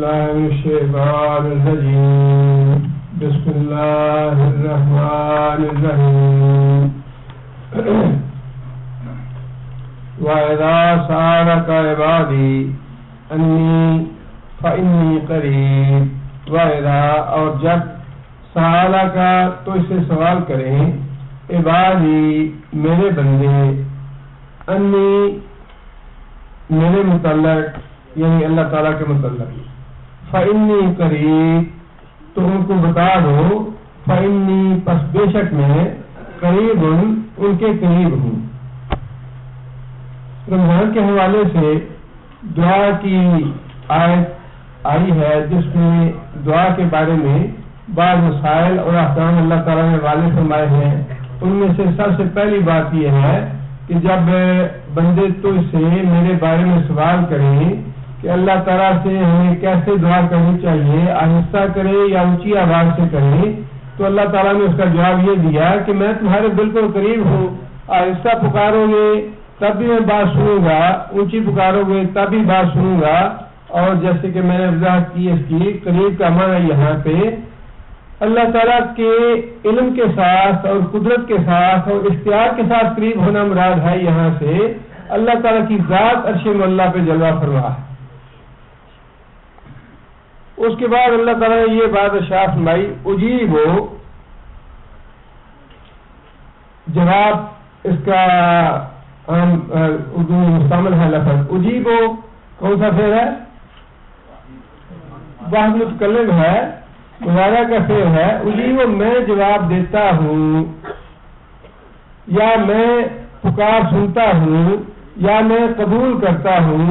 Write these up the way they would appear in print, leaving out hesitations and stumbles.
بالله من الشيطان الرجيم. بسم الله الرحمن الرحيم. وإذا سألك عبادي أني فإني قريب. وإذا اور جب سألك تو اس سے سوال کریں عبادی میرے بندے انی میرے متعلق یعنی اللہ تعالیٰ کے متعلق فإنی قریب تو ان کو بتا دو فإنی پس بے شک میں قریب ان کے قریب ہوں. رمضان کے حوالے سے دعا کی آیت آئی ہے جس میں دعا کے بارے میں بعض مسائل اور احکام اللہ تعالیٰ نے واضح فرمائے ہیں. ان میں سے سب سے پہلی بات یہ ہے کہ جب بندے تو سے میرے بارے میں سوال کریں کہ اللہ تعالیٰ سے ہمیں کیسے دعا کرنی چاہیے, آہستہ کرے یا اونچی آواز سے کریں, تو اللہ تعالیٰ نے اس کا جواب یہ دیا کہ میں تمہارے بالکل قریب ہوں. آہستہ پکارو گے تب بھی میں بات سنوں گا, اونچی پکارو گے تب بھی بات سنوں گا. اور جیسے کہ میں نے وضاحت کی اس کی قریب کا معنی یہاں پہ اللہ تعالیٰ کے علم کے ساتھ اور قدرت کے ساتھ اور اختیار کے ساتھ قریب ہونا مراد ہے. یہاں سے اللہ تعالیٰ کی ذات عرش معلیٰ پہ جلوہ فرما ہے. اس کے بعد اللہ تعالیٰ نے یہ بات ارشاد فرمائی اجیب ہو, جواب اس کا اردو میں مستعمل ہے لفظ اجیب ہو. کون سا فعل ہے؟ واحد متکلم ہے, مضارع کا فعل ہے. اجیب میں جواب دیتا ہوں یا میں پکار سنتا ہوں یا میں قبول کرتا ہوں.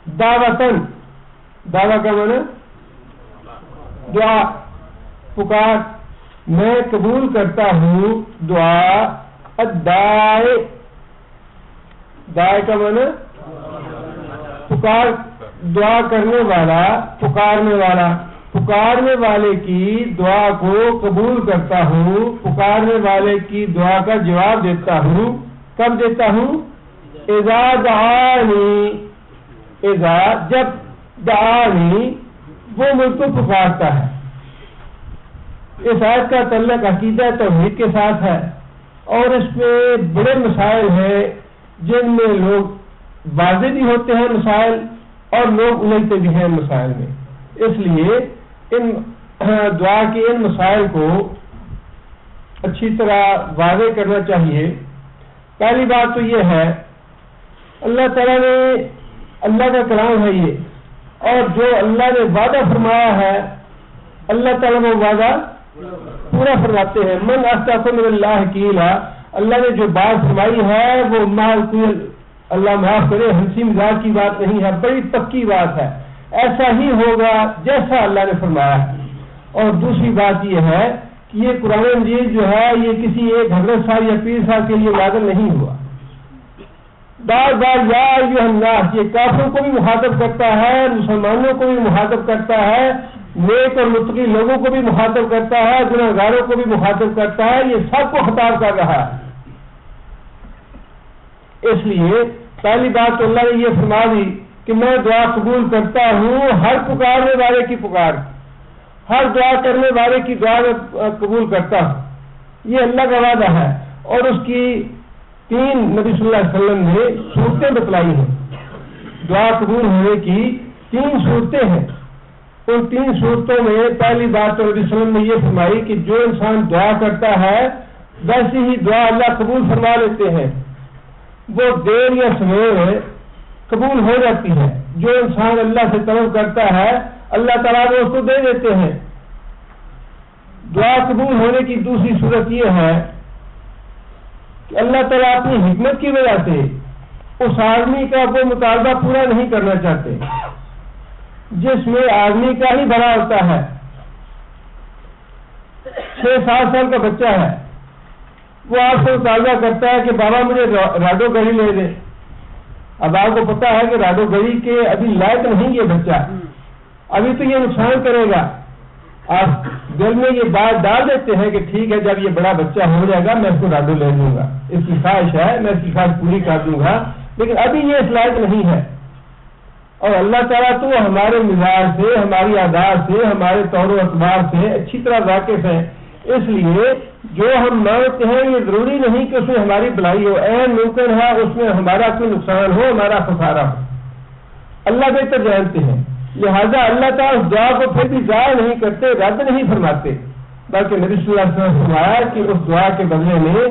دعوتن دعویٰ کا معنی دعا, پکار. میں قبول کرتا ہوں دعا. الداعی داعی کا معنی پکار, دعا کرنے والا, پکارنے والا. پکارنے والے کی دعا کو قبول کرتا ہوں, پکارنے والے کی دعا کا جواب دیتا ہوں. کب دیتا ہوں؟ اذا دعانی, اذا جب دعانی وہ مجھ کو پکارتا ہے. اس آیت کا تعلق عقیدہ توحید کے ساتھ ہے اور اس میں بڑے مسائل ہیں جن میں لوگ واضح بھی ہوتے ہیں مسائل اور لوگ الجھتے بھی ہیں مسائل میں. اس لیے ان دعا کے ان مسائل کو اچھی طرح واضح کرنا چاہیے. پہلی بات تو یہ ہے اللہ تعالیٰ نے اللہ کا کلام ہے یہ, اور جو اللہ نے وعدہ فرمایا ہے اللہ تعالیٰ وہ وعدہ پورا فرماتے ہیں. من اصدق من اللہ قیلا, اللہ نے جو بات فرمائی ہے وہ اللہ معاف کرے ہنسی مزاج کی بات نہیں ہے, بڑی پکی بات ہے. ایسا ہی ہوگا جیسا اللہ نے فرمایا ہے. اور دوسری بات یہ ہے کہ یہ قرآن مجید جو ہے یہ کسی ایک حضرت صاحب یا پیر صاحب کے لیے نازل نہیں ہوا. بار بار یا ایھا الناس یہ کافروں کو بھی مخاطب کرتا ہے, مسلمانوں کو بھی مخاطب کرتا ہے, نیک اور متقی لوگوں کو بھی مخاطب کرتا ہے, گنہگاروں کو بھی مخاطب کرتا ہے. یہ سب کو خطاب کر رہا ہے. اس لیے پہلی بات تو اللہ نے یہ فرما دی کہ میں دعا قبول کرتا ہوں ہر پکارنے والے کی پکار, ہر دعا کرنے والے کی دعا میں قبول کرتا ہوں. یہ اللہ کا وعدہ ہے. اور اس کی تین نبی صلی اللہ علیہ وسلم نے صورتیں بتلائی ہیں. دعا قبول ہونے کی تین صورتیں ہیں. ان تین صورتوں میں پہلی بات تو نبی صلی اللہ علیہ وسلم نے یہ فرمائی کہ جو انسان دعا کرتا ہے ویسی ہی دعا اللہ قبول فرما لیتے ہیں. وہ دیر یا سویر قبول ہو جاتی ہے. جو انسان اللہ سے طلب کرتا ہے اللہ تعالیٰ وہ اس کو دے دیتے ہیں. دعا قبول ہونے کی دوسری صورت یہ ہے کہ اللہ تعالیٰ اپنی حکمت کی وجہ سے اس آدمی کا وہ مطالبہ پورا نہیں کرنا چاہتے جس میں آدمی کا ہی بھلا ہوتا ہے. 6-7 سال کا بچہ ہے, وہ آپ سے مطالبہ کرتا ہے کہ بابا مجھے راڈو گھڑی لے دے. اب آپ کو پتا ہے کہ راڈو گھڑی کے ابھی لائق نہیں یہ بچہ, ابھی تو یہ نقصان کرے گا. آپ دل میں یہ بات ڈال دیتے ہیں کہ ٹھیک ہے جب یہ بڑا بچہ ہو جائے گا میں اس کو راڈو لے لوں گا, اس کی خواہش ہے میں اس کی خواہش پوری کر دوں گا, لیکن ابھی یہ اس لائق نہیں ہے. اور اللہ تعالیٰ تو ہمارے مزاج سے، ہماری عادات سے، ہمارے طور و اعتبار سے اچھی طرح واقف ہے. اس لیے جو ہم مانگتے ہیں یہ ضروری نہیں کہ اس میں ہماری بھلائی ہو، عین ممکن ہے اس میں ہمارا کوئی نقصان ہو، ہمارا خسارہ ہو. اللہ بہتر جانتے ہیں. لہذا اللہ تعالیٰ اس دعا کو پھر بھی ضائع نہیں کرتے، رد نہیں فرماتے، بلکہ نبی صلی اللہ علیہ وسلم نے فرمایا کہ اس دعا کے بدلے میں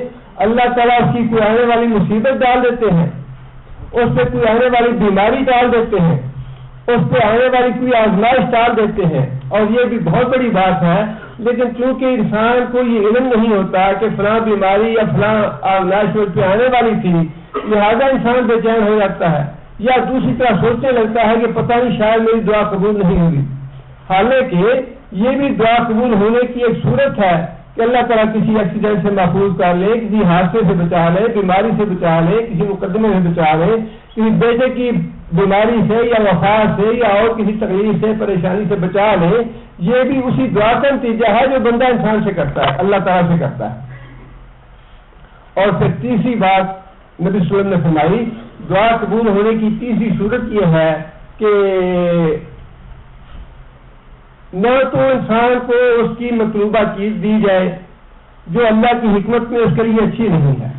اللہ تعالیٰ اس کی کوئی آنے والی مصیبت ڈال دیتے ہیں، اس پہ کوئی آنے والی بیماری ڈال دیتے ہیں، اس پہ آنے والی کوئی آزمائش ڈال دیتے ہیں. اور یہ بھی بہت بڑی بات ہے، لیکن چونکہ انسان کو یہ علم نہیں ہوتا کہ فلاں بیماری یا فلاں آزمائش اس پہ آنے والی تھی، لہذا انسان بے چین ہو جاتا ہے یا دوسری طرح سوچنے لگتا ہے کہ پتہ نہیں شاید میری دعا قبول نہیں ہوگی. حالانکہ یہ بھی دعا قبول ہونے کی ایک صورت ہے کہ اللہ تعالیٰ کسی ایکسیڈنٹ سے محفوظ کر لے، کسی حادثے سے بچا لے، بیماری سے بچا لے، کسی مقدمے سے بچا لے، کسی بیٹے کی بیماری سے یا وفات سے یا اور کسی تکلیف سے، پریشانی سے بچا لے. یہ بھی اسی دعا کا نتیجہ ہے جو بندہ انسان سے کرتا ہے، اللہ تعالیٰ سے کرتا ہے. اور پھر تیسری بات نبی صلی اللہ علیہ وسلم نے فرمائی، دعا قبول ہونے کی تیسری صورت یہ ہے کہ نہ تو انسان کو اس کی مطلوبہ چیز دی جائے جو اللہ کی حکمت میں اس کے لیے اچھی نہیں ہے،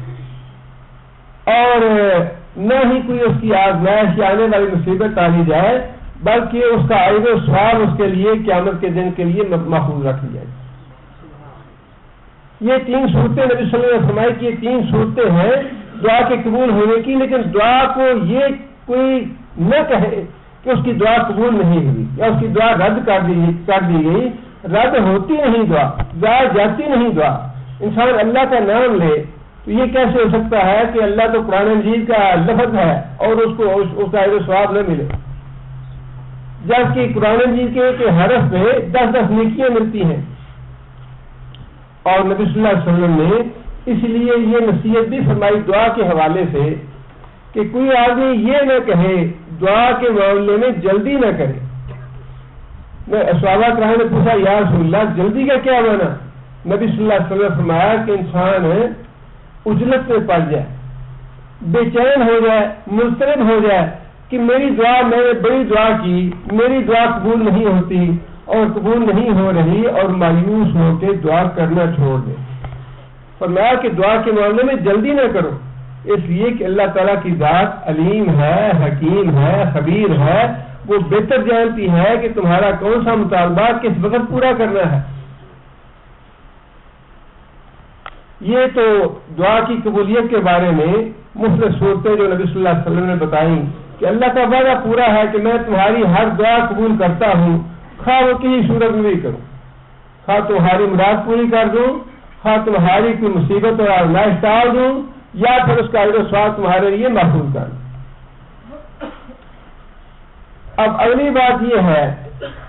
اور نہ ہی کوئی اس کی آزمائش یا آنے والی مصیبت ڈالی جائے، بلکہ اس کا اجر و ثواب اس کے لیے قیامت کے دن کے لیے محفوظ رکھی جائے. یہ تین صورتیں نبی صلی اللہ علیہ وسلم نے فرمائی کہ یہ تین صورتیں ہیں دعا کے قبول ہونے کی. لیکن دعا کو یہ کوئی نہ کہے کہ اس کی دعا قبول نہیں ہوئی یا اس کی دعا رد کر دی گئی. رد ہوتی نہیں دعا، ضائع جاتی نہیں دعا. انسان اللہ کا نام لے تو یہ کیسے ہو سکتا ہے کہ اللہ تو قرآن مجید کا لفظ ہے اور اس کو اس کا اجر ثواب نہ ملے، جبکہ قرآن مجید کے حرف پہ 10 نیکیاں ملتی ہیں. اور نبی صلی اللہ علیہ وسلم نے اس لیے یہ نصیحت بھی فرمائی دعا کے حوالے سے کہ کوئی آدمی یہ نہ کہے، دعا کے معاملے میں جلدی نہ کرے. صحابہ کرام نے پوچھا یا رسول اللہ جلدی کا کیا معنی؟ نبی صلی اللہ علیہ وسلم نے فرمایا کہ انسان عجلت میں پڑ جائے، بے چین ہو جائے، مضطرب ہو جائے کہ میری دعا، میں نے بڑی دعا کی، میری دعا قبول نہیں ہوتی اور قبول نہیں ہو رہی، اور مایوس ہو کے دعا کرنا چھوڑ دے. فرمایا کہ دعا کے معاملے میں جلدی نہ کرو، اس لیے کہ اللہ تعالیٰ کی ذات علیم ہے، حکیم ہے، خبیر ہے. وہ بہتر جانتی ہے کہ تمہارا کون سا مطالبہ کس وقت پورا کرنا ہے. یہ تو دعا کی قبولیت کے بارے میں مختلف صورتیں جو نبی صلی اللہ علیہ وسلم نے بتائیں کہ اللہ کا وعدہ پورا ہے کہ میں تمہاری ہر دعا قبول کرتا ہوں، خواہ وہ کسی صورت میں بھی کروں، خواہ تمہاری مراد پوری کر دوں، خواہ تمہاری کوئی مصیبت اور آزمائش ٹال دوں، یا پھر اس کا اجر و ثواب تمہارے لیے محفوظ کر دوں. اب اگلی بات یہ ہے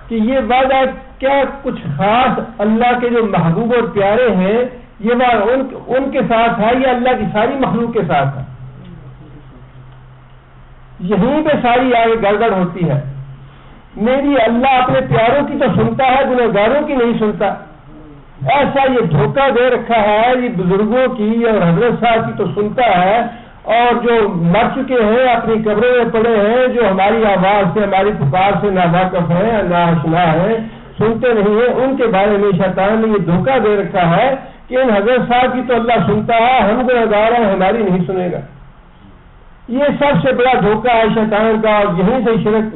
کہ یہ وعدہ کیا کچھ خاص اللہ کے جو محبوب اور پیارے ہیں یہ بات ان کے ساتھ ہے یا اللہ کی ساری مخلوق کے ساتھ ہے؟ یہیں پہ ساری آگے گڑبڑ ہوتی ہے. میری اللہ اپنے پیاروں کی تو سنتا ہے، گنہگاروں کی نہیں سنتا. ایسا یہ دھوکہ دے رکھا ہے، یہ بزرگوں کی اور حضرت صاحب کی تو سنتا ہے، اور جو مر چکے ہیں اپنی قبروں میں پڑے ہیں، جو ہماری آواز سے، ہماری پکار سے ناواقف ہیں، ناآشنا ہیں، سنتے نہیں ہیں، ان کے بارے میں شیطان نے یہ دھوکہ دے رکھا ہے کہ ان حضرت صاحب کی تو اللہ سنتا ہے، ہم گنہگار ہیں، ہماری نہیں سنے گا. یہ سب سے بڑا دھوکہ ہے شیطان کا، اور یہیں سے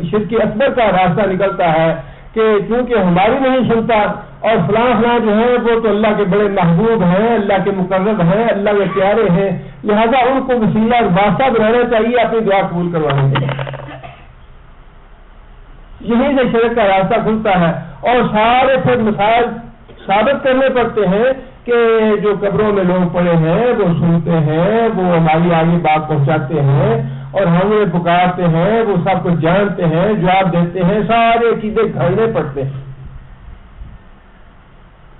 شرک اکبر کا راستہ نکلتا ہے کہ کیونکہ ہماری نہیں سنتا اور فلاں جو ہیں وہ تو اللہ کے بڑے محبوب ہیں، اللہ کے مقرب ہیں، اللہ کے پیارے ہیں، لہذا ان کو وسیلہ اور واسطہ بنانا چاہیے اپنی دعا قبول کروانے کے لیے. یہیں سے شرک کا راستہ کھلتا ہے، اور سارے پھر مسائل ثابت کرنے پڑتے ہیں کہ جو قبروں میں لوگ پڑے ہیں وہ سنتے ہیں، وہ ہماری آگے بات پہنچاتے ہیں اور ہم انہیں پکارتے ہیں، وہ سب کچھ جانتے ہیں، جواب دیتے ہیں، سارے عقیدے گھڑنے پڑتے ہیں.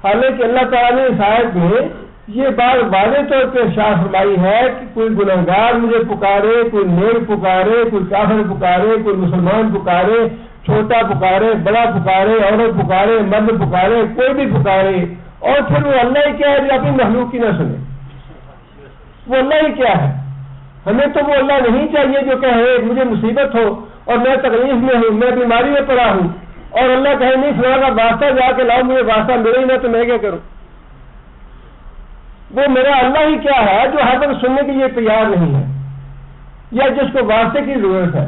حالانکہ اللہ تعالیٰ نے اس آیت میں یہ بات واضح طور پہ ارشاد فرمائی ہے کہ کوئی گنہگار مجھے پکارے، کوئی نیک پکارے، کوئی کافر پکارے، کوئی مسلمان پکارے، چھوٹا پکارے، بڑا پکارے، عورت پکارے، مرد پکارے، کوئی بھی پکارے، اور پھر وہ اللہ ہی کیا ہے جو اپنی مخلوق کی نہ سنے. وہ اللہ ہی کیا ہے؟ ہمیں تو وہ اللہ نہیں چاہیے جو کہے مجھے مصیبت ہو اور میں تکلیف میں ہوں، میں بیماری میں پڑا ہوں، اور اللہ کہے نہیں فلاں کا واسطہ جا کے لاؤ، مجھے واسطہ ملے ہی نہ تو میں کیا کروں؟ وہ میرا اللہ ہی کیا ہے جو ہر وقت سننے کے لیے تیار نہیں ہے، یا جس کو واسطے کی ضرورت ہے؟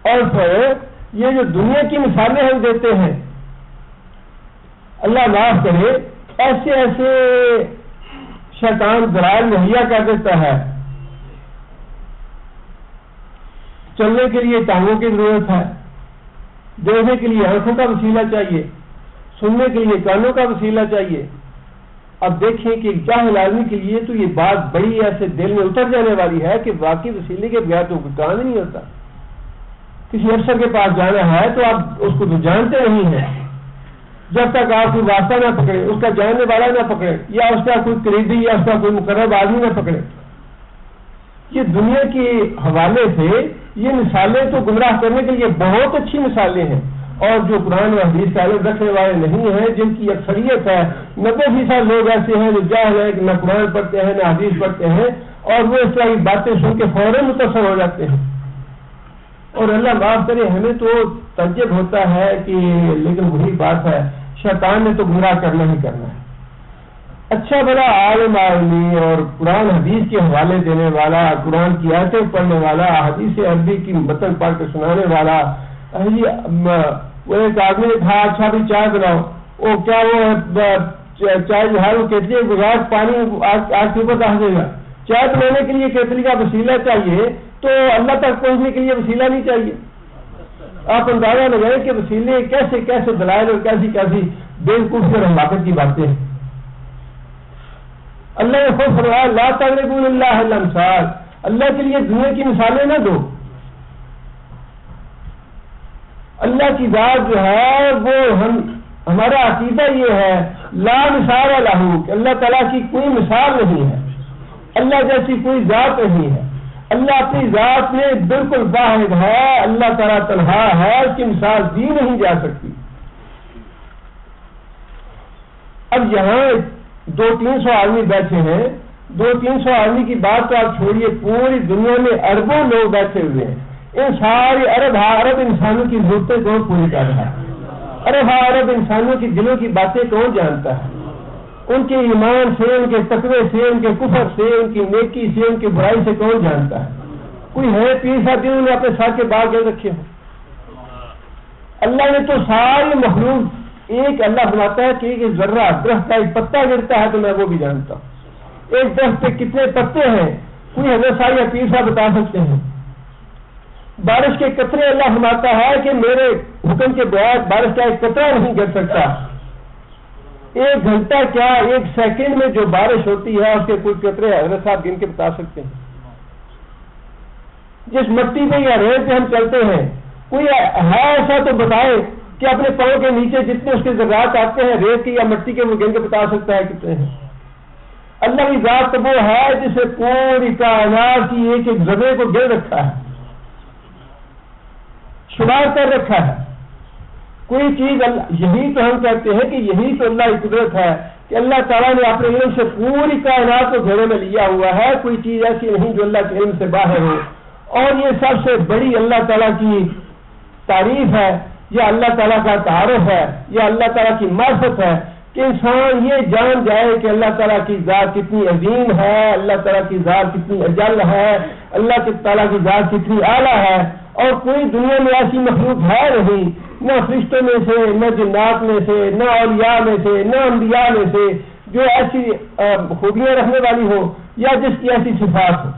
اور پھر یہ جو دنیا کی مثالیں ہم دیتے ہیں، اللہ معاف کرے، ایسے ایسے شیطان دلائل مہیا کر دیتا ہے. چلنے کے لیے ٹانگوں کی ضرورت ہے، دیکھنے کے لیے آنکھوں کا وسیلہ چاہیے، سننے کے لیے کانوں کا وسیلہ چاہیے. اب دیکھیں کہ جاہل آدمی کے لیے تو یہ بات بڑی ایسے دل میں اتر جانے والی ہے کہ واقعی وسیلے کے بغیر تو کوئی کام نہیں ہوتا. کسی افسر کے پاس جانا ہے تو آپ اس کو تو جانتے نہیں ہیں جب تک آپ کوئی واسطہ نہ پکڑے، اس کا جاننے والا نہ پکڑے، یا اس کا کوئی قریبی یا اس کا کوئی مقرب آدمی نہ پکڑے. یہ دنیا کے حوالے سے یہ مثالیں تو گمراہ کرنے کے لیے بہت اچھی مثالیں ہیں، اور جو قرآن و حدیث کا علم رکھنے والے نہیں ہیں، جن کی اکثریت ہے 90% لوگ ایسے ہیں جو جاہل ہیں کہ نہ قرآن پڑھتے ہیں نہ حدیث پڑھتے ہیں، اور وہ اس طرح کی باتیں سن کے فوراً متاثر ہو جاتے ہیں. اور اللہ معاف کرے، ہمیں تو تعجب ہوتا ہے کہ لیکن وہی بات ہے، شیطان نے تو گمراہ کرنا ہی کرنا ہے. اچھا بڑا عالم آدمی اور قرآن حدیث کے حوالے دینے والا، قرآن کی آیتیں پڑھنے والا، حدیث عربی کی متن پڑھ کے سنانے والا، وہ ایک آدمی نے کہا اچھا بھی چائے بناؤ، وہ کیا وہ چائے جو ہے وہ کیتلی گلاس پانی آگ کے اوپر رکھ دے گا. چائے بنانے کے لیے کیتلی کا وسیلہ چاہیے تو اللہ تک پہنچنے کے لیے وسیلہ نہیں چاہیے. آپ اندازہ لگائیں کہ وسیلے کیسے کیسے دلائل اور کیسی کیسی بیوقوفی اور حماقت کی باتیں ہیں. اللہ نے خود فرمایا لا تضربوا للہ الامثال، اللہ کے لیے دنیا کی مثالیں نہ دو. اللہ کی ذات جو ہے وہ ہمارا عقیدہ یہ ہے لا مثال لہ، کہ اللہ تعالیٰ کی کوئی مثال نہیں ہے، اللہ جیسی کوئی ذات نہیں ہے. اللہ اپنی ذات میں بالکل واحد ہے، اللہ تعالیٰ تنہا ہے، اس کی مثال دی نہیں جا سکتی. اب یہاں 200-300 آدمی بیٹھے ہیں، 200-300 آدمی کی بات تو آپ چھوڑیے، پوری دنیا میں اربوں لوگ بیٹھے ہوئے ہیں. ان سارے عرب انسانوں کی ضرورتیں کون پوری کر رہا ہے؟ عرب انسانوں کی دلوں کی باتیں کون جانتا ہے؟ ان کے ایمان سے، ان کے تقوی سے، ان کے کفر سے، ان کی نیکی سے، ان کی برائی سے کون جانتا ہے؟ کوئی ہے پیر صاحب جنہوں نے اپنے ساتھ کے بال گئے رکھے ہوں؟ اللہ نے تو ساری مخلوق، ایک اللہ بناتا ہے کہ ایک ذرہ درخت کا ایک پتا گرتا ہے تو میں وہ بھی جانتا ہوں. ایک درخت پہ کتنے پتے ہیں کوئی ہمیں ساری پیر صاحب بتا سکتے ہیں. بارش کے قطرے اللہ فرماتا ہے کہ میرے حکم کے بغیر بارش کا ایک قطرہ نہیں گر سکتا. ایک گھنٹہ کیا ایک سیکنڈ میں جو بارش ہوتی ہے اس کے کچھ قطرے حضرت صاحب گن کے بتا سکتے ہیں. جس مٹی پہ یا ریت پہ ہم چلتے ہیں، کوئی ہے ایسا تو بتائے کہ اپنے پاؤں کے نیچے جتنے اس کے ذرات آتے ہیں ریت کے یا مٹی کے، وہ گن کے بتا سکتا ہے کتنے ہیں. اللہ کی ذات تو وہ ہے جسے پوری کائنات کی ایک ایک ذرے کو گر رکھا ہے، شمار کر رکھا ہے. کوئی چیز یہی تو ہم کہتے ہیں کہ یہی تو اللہ کی قدرت ہے کہ اللہ تعالیٰ نے اپنے علم سے پوری کائنات کو گھیرے میں لیا ہوا ہے. کوئی چیز ایسی نہیں جو اللہ کے علم سے باہر ہو. اور یہ سب سے بڑی اللہ تعالیٰ کی تعریف ہے، یا اللہ تعالیٰ کا تعارف ہے، یا اللہ تعالیٰ کی معرفت ہے کہ انسان یہ جان جائے کہ اللہ تعالیٰ کی ذات کتنی عظیم ہے، اللہ تعالیٰ کی ذات کتنی اجل ہے، اللہ تعالیٰ کی ذات کتنی اعلیٰ ہے. اور کوئی دنیا میں ایسی مخلوق ہے نہیں، نہ فرشتوں میں سے، نہ جنات میں سے، نہ اولیاء میں سے، نہ انبیاء میں سے، جو ایسی خوبیاں رکھنے والی ہو یا جس کی ایسی صفات ہو.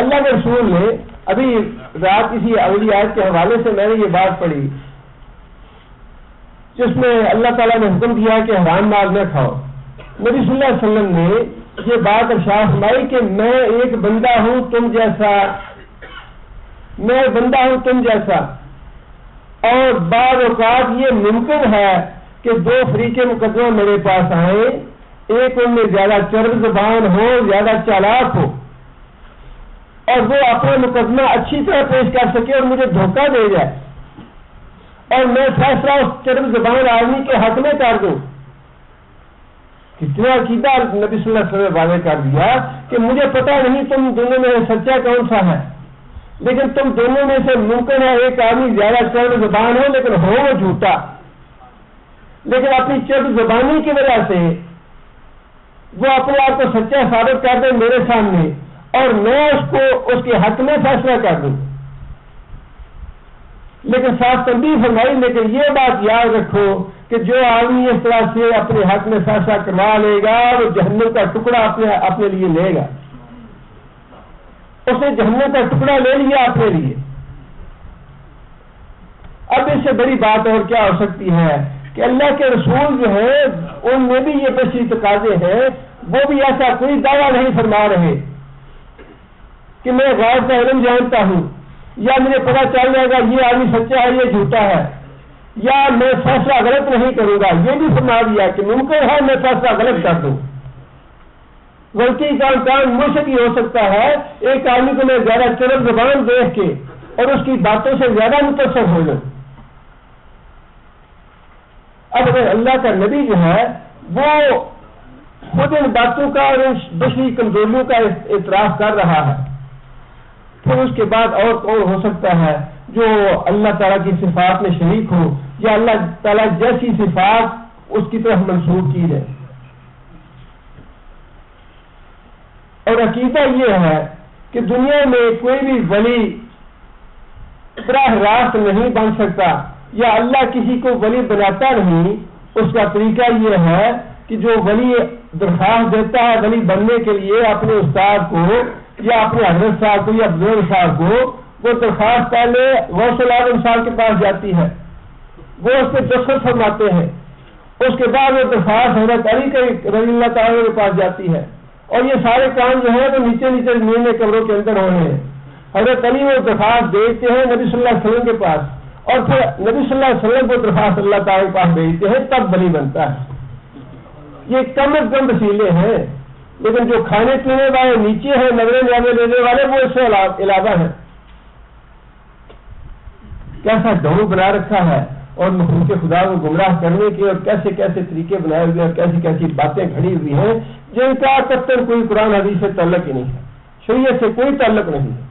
اللہ کے رسول نے ابھی رات کسی اولی آیت کے حوالے سے میں نے یہ بات پڑھی جس میں اللہ تعالیٰ نے حکم دیا کہ حرام مال نہ کھاؤ. نبی صلی اللہ علیہ وسلم نے یہ بات ارشاد فرمائی کہ میں ایک بندہ ہوں تم جیسا، میں بندہ ہوں تم جیسا، اور بعض اوقات یہ ممکن ہے کہ دو فریق مقدمہ میرے پاس آئیں، ایک ان میں زیادہ چرب زبان ہو، زیادہ چالاک ہو، اور وہ اپنا مقدمہ اچھی طرح پیش کر سکے اور مجھے دھوکہ دے جائے، اور میں فیصلہ اس چرب زبان آدمی کے حق میں کر دوں. کتنا عقیدہ نبی صلی اللہ علیہ وسلم نے واضح کر دیا کہ مجھے پتہ نہیں تم دونوں میں سچا کون سا ہے، لیکن تم دونوں میں سے ممکن ہے ایک آدمی زیادہ چرب زبان ہو لیکن ہو وہ جھوٹا، لیکن اپنی چرب زبانی کی وجہ سے وہ اپنے آپ کو سچا ثابت کر دے میرے سامنے اور میں اس کے حق میں فیصلہ کر دوں۔ لیکن ساتھ تنبیہ فرمائی، لیکن یہ بات یاد رکھو کہ جو آدمی اس طرح سے اپنے حق میں فیصلہ کروا لے گا وہ جہنم کا ٹکڑا اپنے لیے لے گا۔ اس نے جہنم کا ٹکڑا لے لیا اپنے لیے۔ اب اس سے بڑی بات اور کیا ہو سکتی ہے کہ اللہ کے رسول جو ہیں ان میں بھی یہ بشری تقاضے ہیں، وہ بھی ایسا کوئی دعویٰ نہیں فرما رہے کہ میں غیب کا علم جانتا ہوں، یا مجھے پتا چل جائے گا یہ آدمی سچا ہے یہ جھوٹا ہے، یا میں فیصلہ غلط نہیں کروں گا۔ یہ بھی فرما دیا کہ ممکن ہے میں فیصلہ غلط کر دوں، غلطی کا امکان مجھ سے بھی ہو سکتا ہے۔ ایک آدمی کو میں زیادہ چرب زبان دیکھ کے اور اس کی باتوں سے زیادہ متاثر ہو جاؤں۔ اب اگر اللہ کا نبی جو ہے وہ خود ان باتوں کا اور بشری کمزوریوں کا اعتراف کر رہا ہے، پھر اس کے بعد اور کون ہو سکتا ہے جو اللہ تعالیٰ کی صفات میں شریک ہو یا اللہ تعالیٰ جیسی صفات اس کی طرف منسوخ کی جائے۔ اور عقیدہ یہ ہے کہ دنیا میں کوئی بھی ولی براہ راست نہیں بن سکتا یا اللہ کسی کو ولی بناتا نہیں۔ اس کا طریقہ یہ ہے کہ جو ولی درخواست دیتا ہے ولی بننے کے لیے اپنے استاد کو یا اپنے حضرت صاحب کو یا بزرگ صاحب کو، وہ درخواست پہلے غوث الاعظم صاحب کے پاس جاتی ہے، وہ اس پہ دستخط فرماتے ہیں، اس کے بعد وہ درخواست حضرت علی کے رضی اللہ تعالیٰ کے پاس جاتی ہے، اور یہ سارے کام جو ہے تو نیچے نیچے زمین میں قبروں کے اندر ہونے ہیں۔ حضرت علی وہ درخواست بھیجتے ہیں نبی صلی اللہ علیہ وسلم کے پاس، اور پھر نبی صلی اللہ علیہ وسلم کو درخواست اللہ تعالیٰ کے پاس بھیجتے ہیں، تب ولی بنتا ہے۔ یہ کم از کم وسیلے ہیں، لیکن جو کھانے پینے والے نیچے ہیں، نظریں جانے لینے والے، وہ اس سے علاوہ ہیں۔ کیسا ڈھونگ بنا رکھا ہے اور مخلوق خدا کو گمراہ کرنے کے، اور کیسے کیسے طریقے بنائے ہوئے اور کیسی کیسی باتیں کھڑی ہوئی ہیں جن کا قطعاً کوئی قرآن حدیث سے تعلق ہی نہیں ہے، شریعت سے کوئی تعلق نہیں ہے۔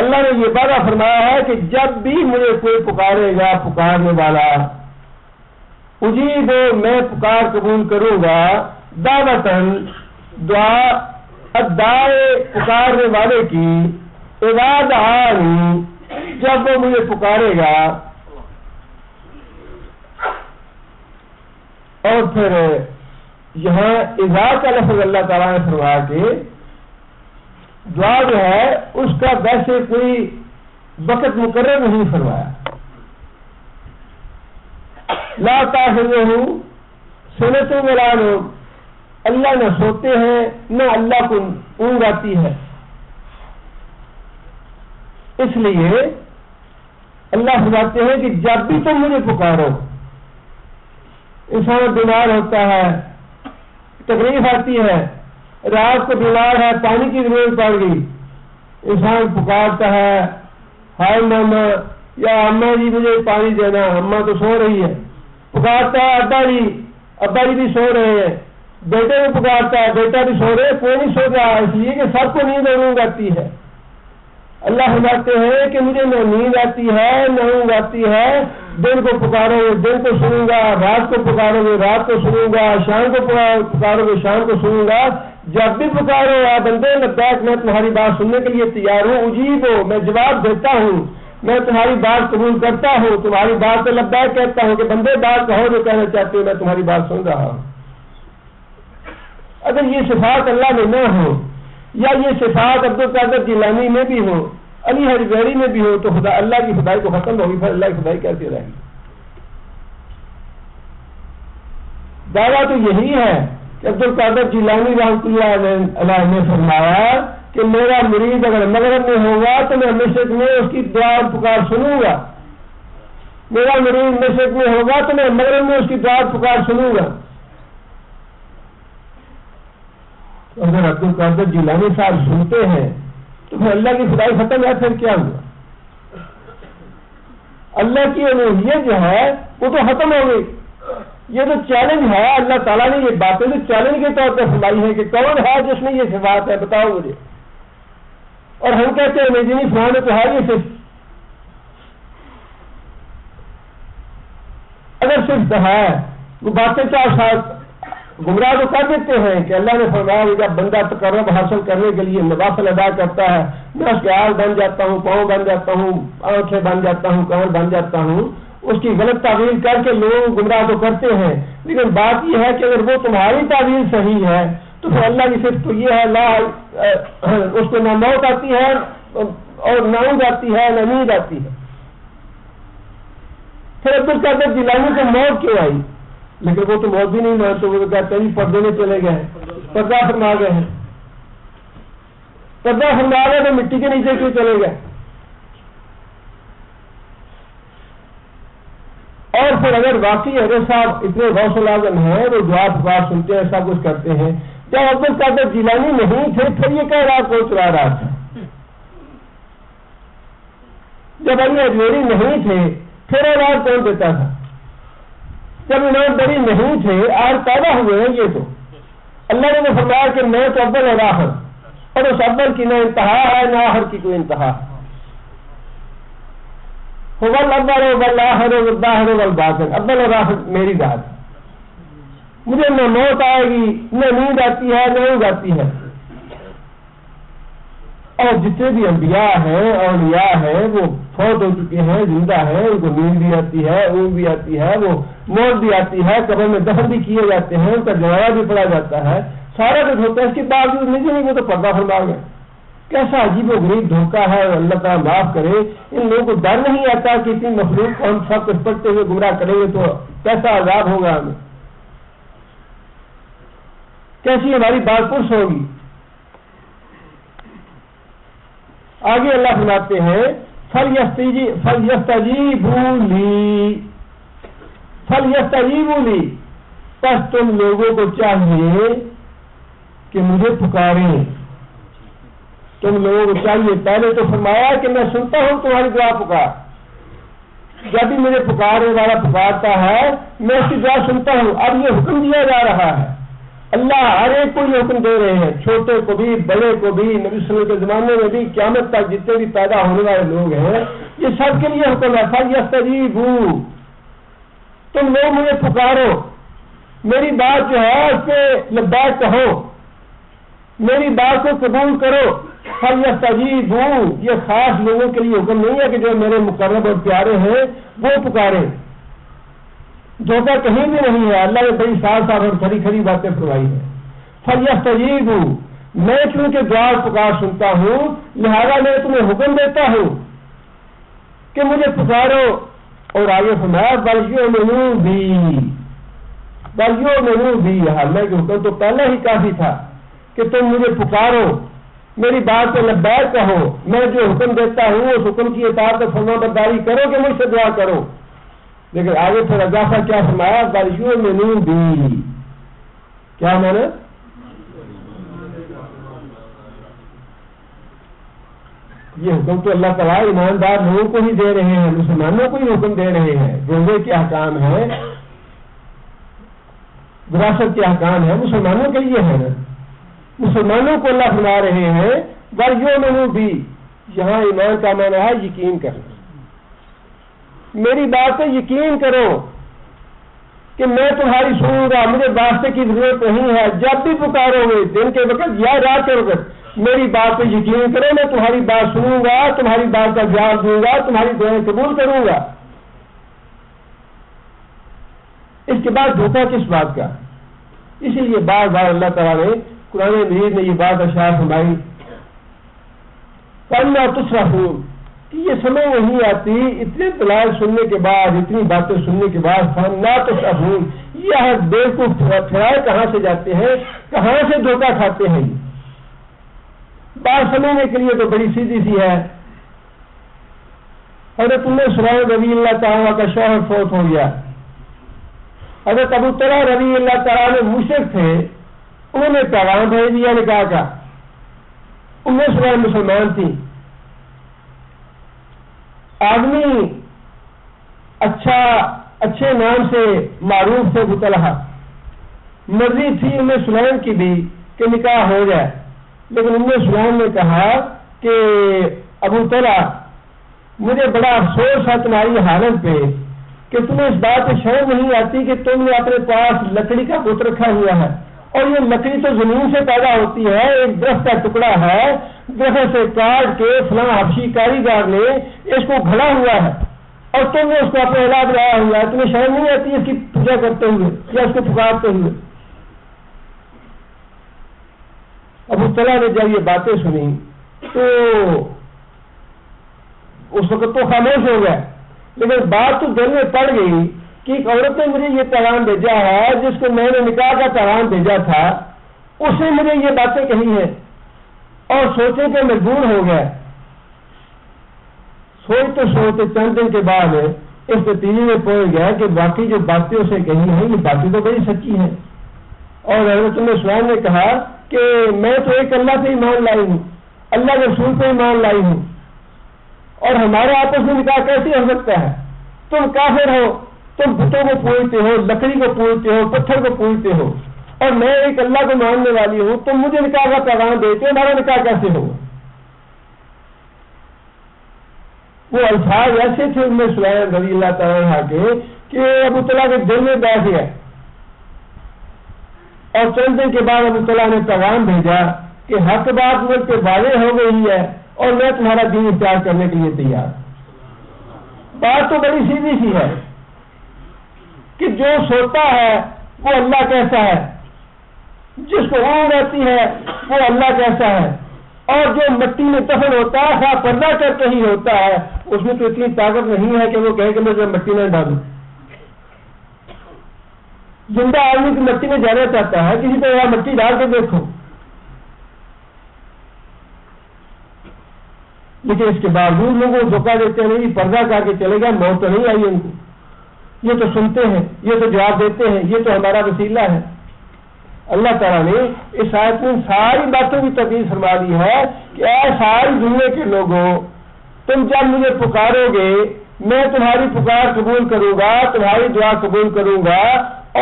اللہ نے یہ وعدہ فرمایا ہے کہ جب بھی مجھے کوئی پکارے گا پکارنے والا، اجیب میں پکار قبول کروں گا، دعوتاً دعا، ادائے پکارنے والے کی، عباد آنی جب وہ مجھے پکارے گا۔ اور پھر یہاں اذا کا لفظ اللہ تعالیٰ نے فرمایا کہ دعا جو ہے اس کا ویسے کوئی وقت مقرر نہیں فرمایا۔ لا تاخذہ سنۃ ولا نوم، اللہ نہ سوتے ہیں نہ اللہ کو اونگ آتی ہے۔ اس لیے اللہ فرماتے ہیں کہ جب بھی تم مجھے پکارو، انسان بیمار ہوتا ہے، تکلیف آتی ہے، رات کو بیمار ہے، پانی کی ضرورت پڑ گئی، انسان پکارتا ہے ہائے ماما یا اماں جی مجھے پانی دینا، اماں تو سو رہی ہے، پکارتا ہے ابا جی بھی سو رہے ہیں، بیٹے کو پکارتا ہے بیٹا بھی سو رہے، کوئی نہیں سو رہا، اس لیے کہ سب کو نیند اونگ آتی ہے۔ اللہ فرماتے ہیں کہ مجھے نہ نیند آتی ہے نہ اونگ آتی ہے، دن کو پکارو گے دن کو سنوں گا، رات کو پکارو گے رات کو سنوں گا، شام کو پکارو گے شام کو سنوں گا۔ جب بھی پکارو یا بندے لبیک میں تمہاری بات سننے کے لیے تیار ہوں، اجیب ہو میں جواب دیتا ہوں، میں تمہاری بات قبول کرتا ہوں، تمہاری بات پہ لبیک کہتا ہوں کہ بندے بات کہو جو کہنا چاہتے ہو، میں تمہاری بات سن رہا ہوں۔ اگر یہ صفات اللہ میں نہ ہو یا یہ صفات عبد القادر جیلانی میں بھی ہو، علی حجویری میں بھی ہو، تو خدا اللہ کی خدائی کو ختم ہوگی، پھر اللہ کی خدائی کیسے رہے گی؟ دعویٰ تو یہی ہے کہ عبد القادر جیلانی رحمۃ اللہ علیہ نے فرمایا کہ میرا مرید اگر مغرب میں ہوگا تو میں مشرق میں اس کی دعا اور پکار سنوں گا، میرا مرید مشرق میں ہوگا تو میں مغرب میں اس کی دعا اور پکار سنوں گا۔ اگر عبد القادر جیلانی صاحب سنتے ہیں تو پھر اللہ کی خدائی ختم ہے، پھر کیا ہوا؟ اللہ کی الوہیت جو ہے وہ تو ختم ہو گئی۔ یہ تو چیلنج ہے، اللہ تعالیٰ نے یہ باتیں تو چیلنج کے طور پہ فرمائی ہے کہ کون ہے جس میں یہ صفات ہے، بتاؤ مجھے. اور ہم کہتے ہیں نہیں جی فلاں تو ہے یہ صرف، اگر صرف ہے وہ باتیں چار ساتھ گمراہ تو کر دیتے ہیں کہ اللہ نے فرمایا کہ جب بندہ تقرب حاصل کرنے کے لیے نوافل ادا کرتا ہے، میں اس کے ہاتھ بن جاتا ہوں، پاؤں بن جاتا ہوں، آنکھیں بن جاتا ہوں، کان بن جاتا ہوں. اس کی غلط تعویل کر کے لوگ گمراہ تو کرتے ہیں، لیکن بات یہ ہے کہ اگر وہ تمہاری تعویل صحیح ہے تو پھر اللہ کی صرف تو یہ ہے لا اس کو نہ موت آتی ہے اور نہ اونگ آتی ہے نہ نیند آتی ہے. پھر عبد القادر جیلانی کو موت کیوں آئی؟ لیکن وہ تو موت بھی نہیں مانتے، وہ تو کہتے ہیں پردے میں چلے گئے، پردہ فرما گئے ہیں. پردہ فرما گئے تو مٹی کے نیچے کیوں چلے گئے؟ اور پھر اگر واقعی حضرت صاحب اتنے غوث الاعظم ہیں، وہ دعا پکار سنتے ہیں، سب کچھ کرتے ہیں، جب عبد القادر جیلانی نہیں تھے پھر یہ کہہ رہا کون چلا رہا تھا؟ جب علی اجمیری نہیں تھے پھر اولاد کون دیتا تھا؟ جب امام بری نہیں تھے آج پیدا ہوئے ہیں یہ تو اللہ نے فرمایا کہ میں تو اول اور آخر، اور اس اول کی نہ انتہا ہے نہ آخر کی کوئی انتہا. اول والآخر والظاہر والباطن، اول اور آخر میری ذات. مجھے نہ موت آئے گی، نہ نیند آتی ہے، نہ اونگ آتی ہے. اور جتنے بھی انبیاء ہیں اولیاء ہیں وہ فوت ہو چکے ہیں، زندہ ہیں، ان کو نیند بھی آتی ہے، اونگ بھی آتی ہے، وہ موت بھی آتی ہے، قبر میں دفن بھی کیے جاتے ہیں، ان کا جنازہ بھی پڑا جاتا ہے، سارا کچھ ہوتا ہے. اس کے باوجود نہیں وہ تو پردہ فرما گئے. کیسا عجیب و غریب دھوکہ ہے، اللہ تعالیٰ معاف کرے. ان لوگوں کو ڈر نہیں آتا کہ اتنی مخلوق کو ہم سب کچھ پڑھتے ہوئے گمراہ کریں گے تو کیسا عذاب ہوگا ہمیں، کیسی ہماری بات پرس ہوگی. آگے اللہ فرماتے ہیں فَلْيَسْتَجِيبُوا لِي، پس تم لوگوں کو چاہیے کہ مجھے پکاریں. تم لوگوں کو چاہیے، پہلے تو فرمایا کہ میں سنتا ہوں تمہاری دعا پکار، جب بھی مجھے پکارنے والا پکارتا ہے میں اس کی دعا سنتا ہوں. اب یہ حکم دیا جا رہا ہے، اللہ ہر ایک کو یہ حکم دے رہے ہیں، چھوٹے کو بھی بڑے کو بھی، نبی صلی اللہ علیہ وسلم کے زمانے میں بھی قیامت تک جتنے بھی پیدا ہونے والے لوگ ہیں یہ سب کے لیے حکم ہے. فَلْيَسْتَجِيبُوا، تم لوگ مجھے پکارو، میری بات جو ہے اس پہ لبیک کہو، میری بات کو قبول کرو. فَلْيَسْتَجِيبُوا، یہ خاص لوگوں کے لیے حکم نہیں ہے کہ جو میرے مقرب اور پیارے ہیں وہ پکاریں. دھوکہ کہیں بھی نہیں ہے، اللہ نے بڑی صاف اور کھری کھری باتیں فرمائی ہیں. فَلْيَسْتَجِيبُوا، میں چونکہ دعا پکار سنتا ہوں لہذا میں تمہیں حکم دیتا ہوں کہ مجھے پکارو. اور آگے فرمایا وَلْيُؤْمِنُوا بِي، وَلْيُؤْمِنُوا بِي، حالانکہ کہ حکم تو پہلے ہی کافی تھا کہ تم مجھے پکارو، میری بات پہ لبیک کہو، میں جو حکم دیتا ہوں اس حکم کی اطاعت اور فرما برداری کرو کہ مجھ سے دعا کرو. لیکن آگے پھر اضافہ کیا فرمایا؟ وَلْيُؤْمِنُوا بِي، کیا مانا؟ یہ حکم تو اللہ تعالیٰ ایماندار لوگوں کو ہی دے رہے ہیں، مسلمانوں کو ہی حکم دے رہے ہیں. روزے کے احکام ہیں، وراثت کے احکام ہیں، مسلمانوں کے لیے ہے نا. مسلمانوں کو اللہ فرما رہے ہیں وَلْيُؤْمِنُوا بِي، یہاں ایمان کا معنی ہے یقین کرنا. میری بات پہ یقین کرو کہ میں تمہاری سنوں گا، مجھے واسطے کی ضرورت نہیں ہے. جب بھی پکارو گے دن کے وقت یا رات کے وقت میری بات پہ یقین کرو، میں تمہاری بات سنوں گا، تمہاری بات کا جواب دوں گا، تمہاری دعائیں قبول کروں گا. اس کے بعد دھوکہ کس بات کا؟ اسی لیے بار بار اللہ تعالیٰ نے قرآن مجید میں یہ بات ارشاد فرمائی فَلَا تُصْرَفُونَ، کہ یہ سمجھ نہیں آتی اتنے دلائل سننے کے بعد، اتنی باتیں سننے کے بعد فَلَا تُصْرَفُونَ، یہ بیوقوف پھرائے کہاں سے جاتے ہیں، کہاں سے دھوکہ کھاتے ہیں. بات سمجھنے کے لیے تو بڑی سیدھی سی ہے. حضرت سلیم رضی اللہ تعالیٰ کا شوہر فوت ہو گیا. حضرت ابو طلحہ رضی اللہ تعالیٰ نے مشرک تھے، انہوں نے پیغام بھیج دیا نکاح کا. سلیم مسلمان تھی. آدمی اچھا اچھے نام سے معروف تھے ابو طلحہ. مرضی تھی ام سلیم کی بھی کہ نکاح ہو جائے، لیکن ام سلیم نے کہا کہ ابو طلحہ مجھے بڑا افسوس ہے تمہاری حالت پہ کہ تمہیں اس بات پہ شرم نہیں آتی کہ تم نے اپنے پاس لکڑی کا بت رکھا ہوا ہے، اور یہ لکڑی تو زمین سے پیدا ہوتی ہے، ایک درخت کا ٹکڑا ہے، درخت سے کاٹ کے فلاں حبشی کاریگر نے اس کو گھڑا ہوا ہے اور تم نے اس کو اپنے علاج لایا ہوا ہے، تمہیں شرم نہیں آتی اس کی پوجا کرتے ہوئے یا اس کو پکارتے ہوئے؟ ابو طلحہ نے جب یہ باتیں سنی تو اس وقت تو خاموش ہو گیا، لیکن بات تو دل میں پڑ گئی کہ ایک عورت نے مجھے یہ پیغام بھیجا ہے جس کو میں نے نکاح کا پیغام بھیجا تھا، اس نے مجھے یہ باتیں کہی ہیں، اور سوچنے کے مجبور ہو گیا. سوچتے سوچتے چند دن کے بعد اس نتیجے میں پہنچ گیا کہ باقی جو باتیں اسے کہی ہیں یہ باتیں تو بڑی سچی ہیں. اور حضرت ام سلیم نے کہا کہ میں تو ایک اللہ پہ ایمان لائی ہوں، اللہ کے رسول پہ ایمان لائی ہوں، اور ہمارا آپس میں نکاح کیسے ہو سکتا ہے؟ تم کافر ہو، تم بتوں کو پوجتے ہو، لکڑی کو پوجتے ہو، پتھر کو پوجتے ہو، اور میں ایک اللہ کو ماننے والی ہوں، تم مجھے نکاح کا پیغام دیتے ہو، ہمارا نکاح کیسے ہوگا؟ وہ الفاظ ایسے تھے ام سلیم رضی اللہ تعالیٰ عنہ کے کہ ابو طلحہ کے دل میں بیٹھ گئے. اور چند دن کے بعد ابو طلحہ نے پیغام بھیجا کہ حق بات مجھ پہ واضح ہو گئی ہے اور میں تمہارا دین اختیار کرنے کے لیے تیار. بات تو بڑی سیدھی سی ہے کہ جو سوتا ہے وہ اللہ کیسا ہے، جس کو اونگ رہتی ہے وہ اللہ کیسا ہے، اور جو مٹی میں دفن ہوتا ہے خواہ پردہ کر کے ہی ہوتا ہے، اس میں تو اتنی طاقت نہیں ہے کہ وہ کہے کہ میں مٹی میں ڈالوں. زندہ آدمی کی مٹی میں جانا چاہتا ہے، کسی کو یہاں مٹی ڈال کے دیکھو. لیکن اس کے باوجود لوگوں کو دھوکہ دیتے ہیں نہیں پردہ کر کے چلے گا، موت تو نہیں آئی ان کو، یہ تو سنتے ہیں، یہ تو جواب دیتے ہیں، یہ تو ہمارا وسیلہ ہے. اللہ تعالیٰ نے اس آیت میں ساری باتوں کی تفصیل فرما دی ہے کہ اے ساری دنیا کے لوگوں، تم جب مجھے پکارو گے میں تمہاری پکار قبول کروں گا، تمہاری دعا قبول کروں گا.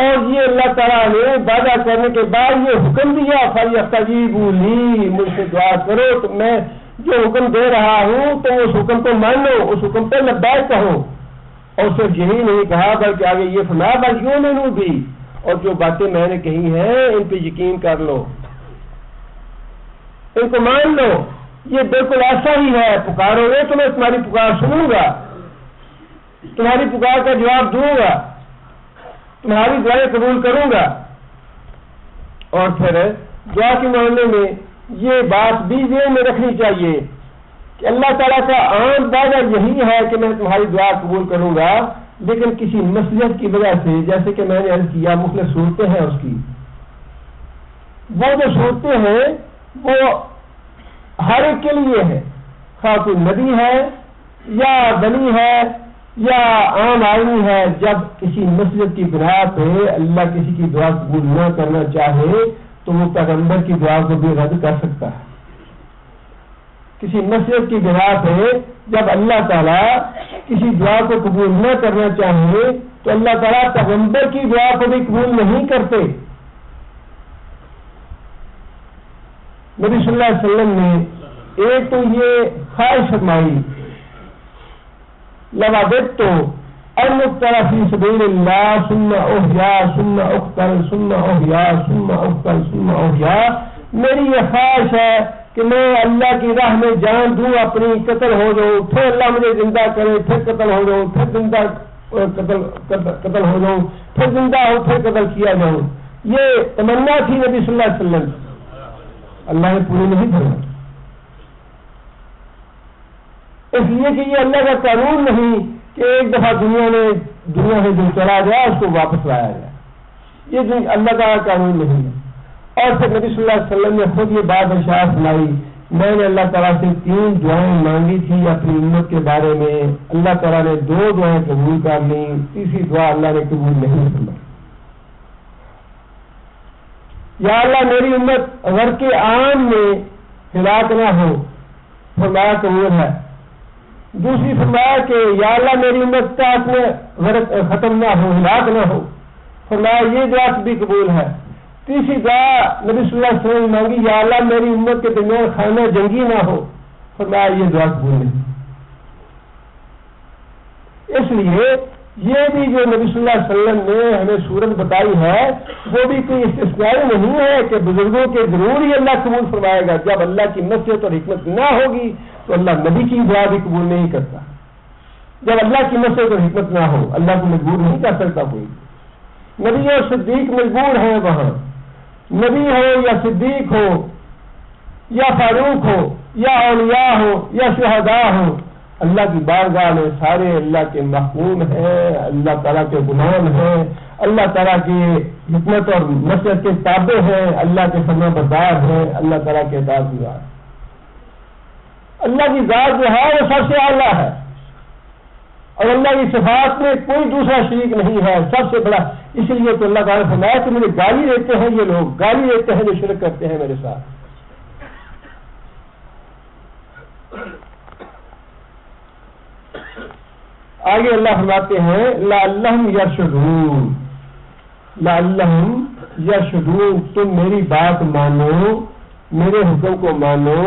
اور یہ اللہ تعالیٰ نے وعدہ کرنے کے بعد یہ حکم دیا فَلْيَسْتَجِيبُوا لِي، مجھ سے دعا کرو، تو میں جو حکم دے رہا ہوں تو اس حکم کو مان لو، اس حکم پہ لبیک کہو. اور صرف یہی نہیں کہا بلکہ آگے یہ فرمایا بل یؤمنوا بی، اور جو باتیں میں نے کہی ہیں ان پہ یقین کر لو، ان کو مان لو. یہ بالکل ایسا ہی ہے، پکارو گے تو میں تمہاری پکار سنوں گا، تمہاری پکار کا جواب دوں گا، تمہاری دعائیں قبول کروں گا. اور پھر دعا کے معاملے میں یہ بات بھی ذہن میں رکھنی چاہیے کہ اللہ تعالیٰ کا عام وعدہ یہی ہے کہ میں تمہاری دعا قبول کروں گا، لیکن کسی مصلحت کی وجہ سے، جیسے کہ میں نے عرض کیا مختلف صورتیں ہیں اس کی، وہ جو صورتیں ہیں وہ ہر ایک کے لیے ہے، خواہ کوئی نبی ہے یا ولی ہے یا عام آدمی ہے. جب کسی مصلحت کی بنا پہ اللہ کسی کی دعا قبول نہ کرنا چاہے تو وہ پیغمبر کی دعا کو بھی رد کر سکتا ہے. کسی مصلحت کی بنا پہ جب اللہ تعالیٰ کسی دعا کو قبول نہ کرنا چاہے تو اللہ تعالیٰ پیغمبر کی دعا کو بھی قبول نہیں کرتے. نبی صلی اللہ علیہ وسلم نے ایک تو یہ خواہش فرمائی لَوَدِدتُّ أَنْ أُقْتَلَ فِي سَبِيلِ اللَّهِ ثُمَّ أُحْيَا ثُمَّ أُقْتَلْ ثُمَّ أُحْيَا ثُمَّ أُقْتَلْ ثُمَّ أُحْيَا. میری یہ خواہش ہے کہ میں اللہ کی راہ میں جان دوں اپنی، قتل ہو جاؤں، پھر اللہ مجھے زندہ کرے، پھر قتل ہو جاؤں، پھر زندہ قتل ہو جاؤں، پھر زندہ ہو، پھر قتل کیا جاؤں. یہ تمنا تھی نبی صلی اللہ علیہ وسلم، اللہ نے پوری نہیں کرا، اس لیے کہ یہ اللہ کا قانون نہیں کہ ایک دفعہ دنیا سے جو چلا جائے اس کو واپس لایا جائے، یہ اللہ کا قانون نہیں ہے. اور پھر نبی صلی اللہ علیہ وسلم نے خود یہ بات ارشاد فرمائی، میں نے اللہ تعالیٰ سے 3 دعائیں مانگی تھی اپنی امت کے بارے میں، اللہ تعالیٰ نے 2 دعائیں قبول کر لیں، تیسری دعا اللہ نے قبول نہیں فرمائی. یا اللہ میری امت غرق عام میں ہلاک نہ ہو، فرمایا قبول ہے. دوسری فرمایا کہ یا اللہ میری امت کا اپنے غرق ختم نہ ہو، ہلاک نہ ہو، فرمایا یہ دعا بھی قبول ہے۔ تیسری دعا نبی صلی اللہ علیہ وسلم نے مانگی، یا اللہ میری امت کے درمیان خانہ جنگی نہ ہو، فرمایا یہ دعا قبول نہیں۔ اس لیے یہ بھی جو نبی صلی اللہ علیہ وسلم نے ہمیں صورت بتائی ہے وہ بھی کوئی استثنائی نہیں ہے کہ بزرگوں کے ضرور ہی اللہ قبول فرمائے گا۔ جب اللہ کی مشیت اور حکمت نہ ہوگی تو اللہ نبی کی دعا بھی قبول نہیں کرتا۔ جب اللہ کی مشیت اور حکمت نہ ہو اللہ کو مجبور نہیں کر سکتا کوئی۔ نبی اور صدیق مجبور ہیں، وہاں نبی ہو یا صدیق ہو یا فاروق ہو یا اولیاء ہو یا شہداء ہو، اللہ کی بارگاہ میں سارے اللہ کے محکوم ہیں، اللہ تعالیٰ کے غلام ہیں، اللہ تعالیٰ کی حکمت اور مشیت کے تابع ہیں، اللہ کے فرما بردار ہیں، اللہ تعالیٰ کے اطاعت گزار۔ اللہ کی ذات جو ہے وہ سب سے اعلیٰ ہے اور اللہ کی صفات میں کوئی دوسرا شریک نہیں ہے، سب سے بڑا۔ اس لیے تو اللہ تعالیٰ نے فرمایا کہ مجھے گالی دیتے ہیں، یہ لوگ گالی دیتے ہیں جو شرک کرتے ہیں میرے ساتھ۔ آگے اللہ فرماتے ہیں لعلہم یرشدون، لعلہم یرشدون، تم میری بات مانو، میرے حکم کو مانو،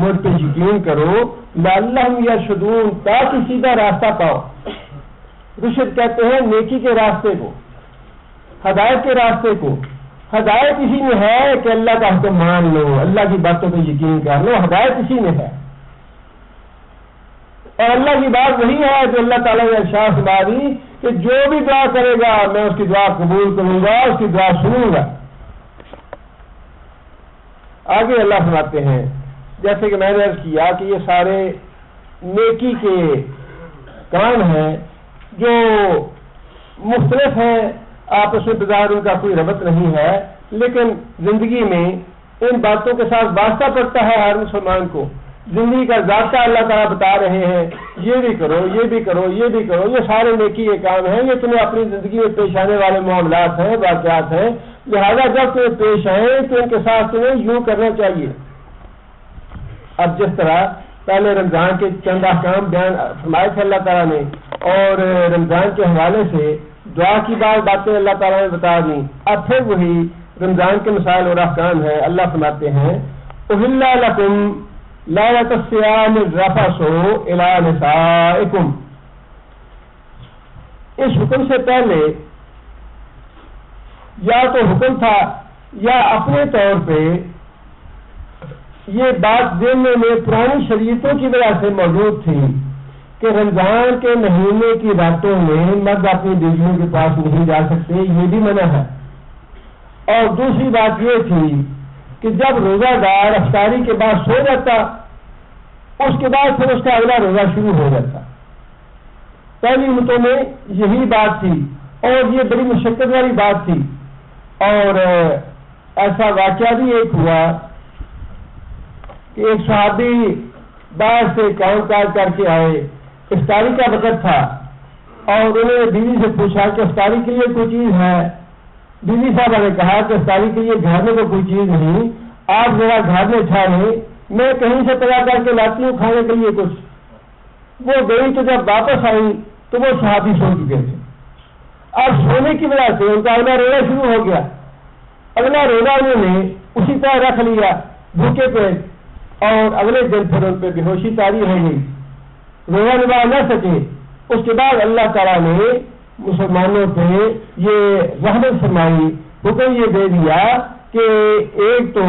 مجھ پہ یقین کرو، لعلہم یرشدون، تاکہ سیدھا راستہ پاؤ۔ رشد کہتے ہیں نیکی کے راستے کو، ہدایت کے راستے کو۔ ہدایت اسی میں ہے کہ اللہ کا حکم مان لو، اللہ کی باتوں پہ یقین کر لو، ہدایت اسی میں ہے۔ اور اللہ کی بات وہی ہے جو اللہ تعالیٰ نے ارشاد فرمائی کہ جو بھی دعا کرے گا میں اس کی دعا قبول کروں گا، اس کی دعا سنوں گا۔ آگے اللہ فرماتے ہیں جیسے کہ میں نے عرض کیا کہ یہ سارے نیکی کے کام ہیں جو مختلف ہیں، آپس میں بظاہر ان کا کوئی ربط نہیں ہے، لیکن زندگی میں ان باتوں کے ساتھ واسطہ پڑتا ہے ہر مسلمان کو۔ زندگی کا ذابطہ اللہ تعالیٰ بتا رہے ہیں، یہ بھی کرو، یہ بھی کرو، یہ بھی کرو، یہ سارے نیکی کے کام ہیں، یہ تمہیں اپنی زندگی میں پیش آنے والے معاملات ہیں، واقعات ہیں، لہذا جب تمہیں پیش آئیں تو ان کے ساتھ تمہیں یوں کرنا چاہیے۔ اب جس طرح پہلے رمضان کے چند احکام بیان فرمائے تھے اللہ تعالیٰ نے، اور رمضان کے حوالے سے دعا کی باتیں اللہ تعالیٰ نے بتا دیں، اب پھر وہی رمضان کے مسائل اور احکام ہیں۔ اللہ فرماتے ہیں احل لکم ليلة الصيام الرفث إلى نسائكم، اس حکم سے پہلے یا تو حکم تھا یا اپنے طور پہ یہ بات ذہن میں پرانی شریعتوں کی وجہ سے موجود تھی کہ رمضان کے مہینے کی راتوں میں مرد اپنی بیویوں کے پاس نہیں جا سکتے، یہ بھی منع ہے۔ اور دوسری بات یہ تھی کہ جب روزہ دار افطاری کے بعد سو جاتا اس کے بعد پھر اس کا اگلا روزہ شروع ہو جاتا۔ پہلی امتوں میں یہی بات تھی اور یہ بڑی مشقت والی بات تھی۔ اور ایسا واقعہ بھی ایک ہوا کہ ایک صحابی باہر سے کام کاج کر کے آئے، افطاری کا وقت تھا اور انہوں نے بیوی سے پوچھا کہ افطاری کے لیے کوئی چیز ہے؟ بیوی صاحبہ نے کہا کہ افطاری کے لیے گھر میں تو کوئی چیز نہیں، آپ ذرا گھر میں ٹھہریں، میں کہیں سے پتا کر کے لاتی ہوں کھانے کے لیے کچھ۔ وہ گئی تو جب واپس آئی تو وہ صحابی سو چکے تھے۔ اب سونے کی وجہ سے ان کا اگلا روزہ شروع ہو گیا۔ اگلا روزہ انہوں نے اسی طرح رکھ لیا بھوکے پیٹ، اور اگلے دن پھر ان پہ بے ہوشی طاری ہو گئی، روزہ نبھا نہ سکے۔ اس کے بعد اللہ تعالیٰ نے مسلمانوں پہ یہ رحمت فرمائی، حکم یہ دے دیا کہ ایک تو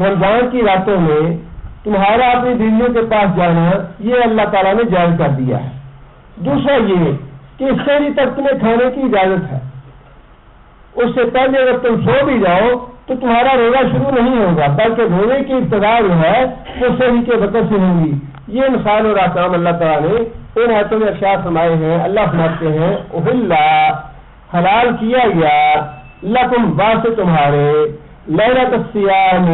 رمضان کی راتوں میں تمہارا اپنی بیویوں کے پاس جانا یہ اللہ تعالیٰ نے جائز کر دیا ہے۔ دوسرا یہ کہ سحری تک تمہیں کھانے کی اجازت ہے، اس سے پہلے اگر تم سو بھی جاؤ تو تمہارا روزہ شروع نہیں ہوگا، بلکہ روزے کی ابتدا جو ہے وہ سحری کے وقت سے ہوگی۔ یہ مثال اور احکام اللہ تعالیٰ نے ان آیتوں میں ارشاد فرمائے ہیں۔ اللہ فرماتے ہیں احل، حلال کیا گیا، لکم واسطے تمہارے، لیلۃ الصیام،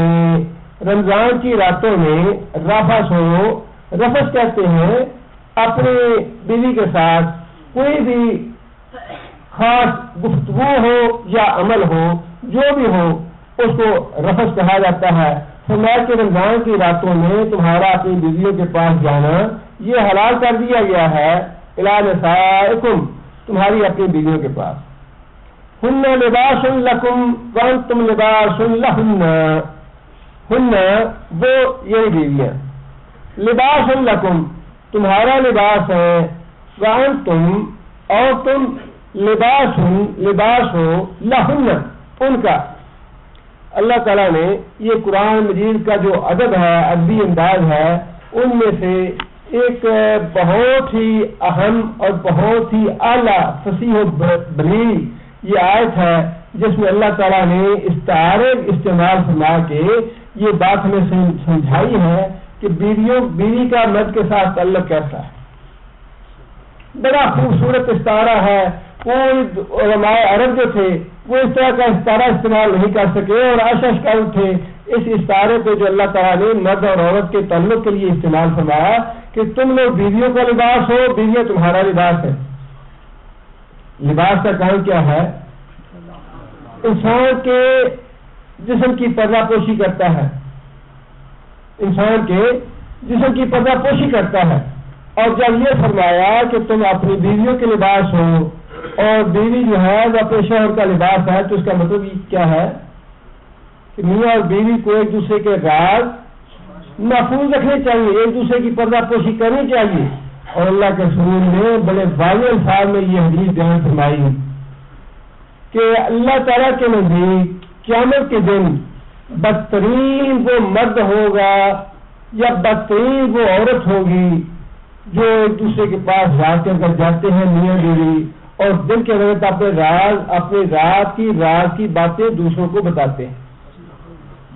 رمضان کی راتوں میں، رفث ہو، رفث کہتے ہیں اپنے بیوی کے ساتھ کوئی بھی خاص گفتگو ہو یا عمل ہو، جو بھی ہو اس کو رفث کہا جاتا ہے۔ فرمایا کہ رمضان کی راتوں میں تمہارا اپنی بیویوں کے پاس جانا یہ حلال کر دیا گیا ہے الی نسائکم تمہاری اپنی بیویوں کے پاس. ہن لباس لکم وانتم لباس لہن. ہن وہ یہی بیویاں لباس لکم تمہارا لباس ہے وانتم اور تم لباس ہو لہن ان کا. اللہ تعالیٰ نے یہ قرآن مجید کا جو ادب ہے ادبی انداز ہے ان میں سے ایک بہت ہی اہم اور بہت ہی اعلیٰ فصیح و بلیغ یہ آیت ہے جس میں اللہ تعالیٰ نے استعارے استعمال فرما کے یہ بات ہمیں سمجھائی ہے کہ بیوی کا مرد کے ساتھ تعلق کیسا ہے. بڑا خوبصورت استعارہ ہے. کوئی علماء عرب جو تھے وہ اس طرح کا استعارہ استعمال نہیں کر سکے اور آشش کر تھے اس استعارے پہ جو اللہ تعالیٰ نے مرد اور عورت کے تعلق کے لیے استعمال فرمایا کہ تم لوگ بیویوں کا لباس ہو بیویاں تمہارا لباس ہے. لباس کا کام کیا ہے؟ انسان کے جسم کی پردہ پوشی کرتا ہے. انسان کے جسم کی پردہ پوشی کرتا ہے. اور جب یہ فرمایا کہ تم اپنی بیویوں کے لباس ہو اور بیوی جو ہے وہ اپنے شوہر کا لباس ہے تو اس کا مطلب کیا ہے کہ میاں اور بیوی کو ایک دوسرے کے راز محفوظ رکھنے چاہیے, ایک دوسرے کی پردہ پوشی کرنی چاہیے. اور اللہ کے رسول نے بڑے واضح الفاظ میں یہ حدیث بیان فرمائی کہ اللہ تعالیٰ کے نزدیک قیامت کے دن بدترین وہ مرد ہوگا یا بدترین وہ عورت ہوگی جو ایک دوسرے کے پاس رات کے اندر جاتے ہیں میاں بیوی اور دل کے وقت اپنے راز کی باتیں دوسروں کو بتاتے ہیں.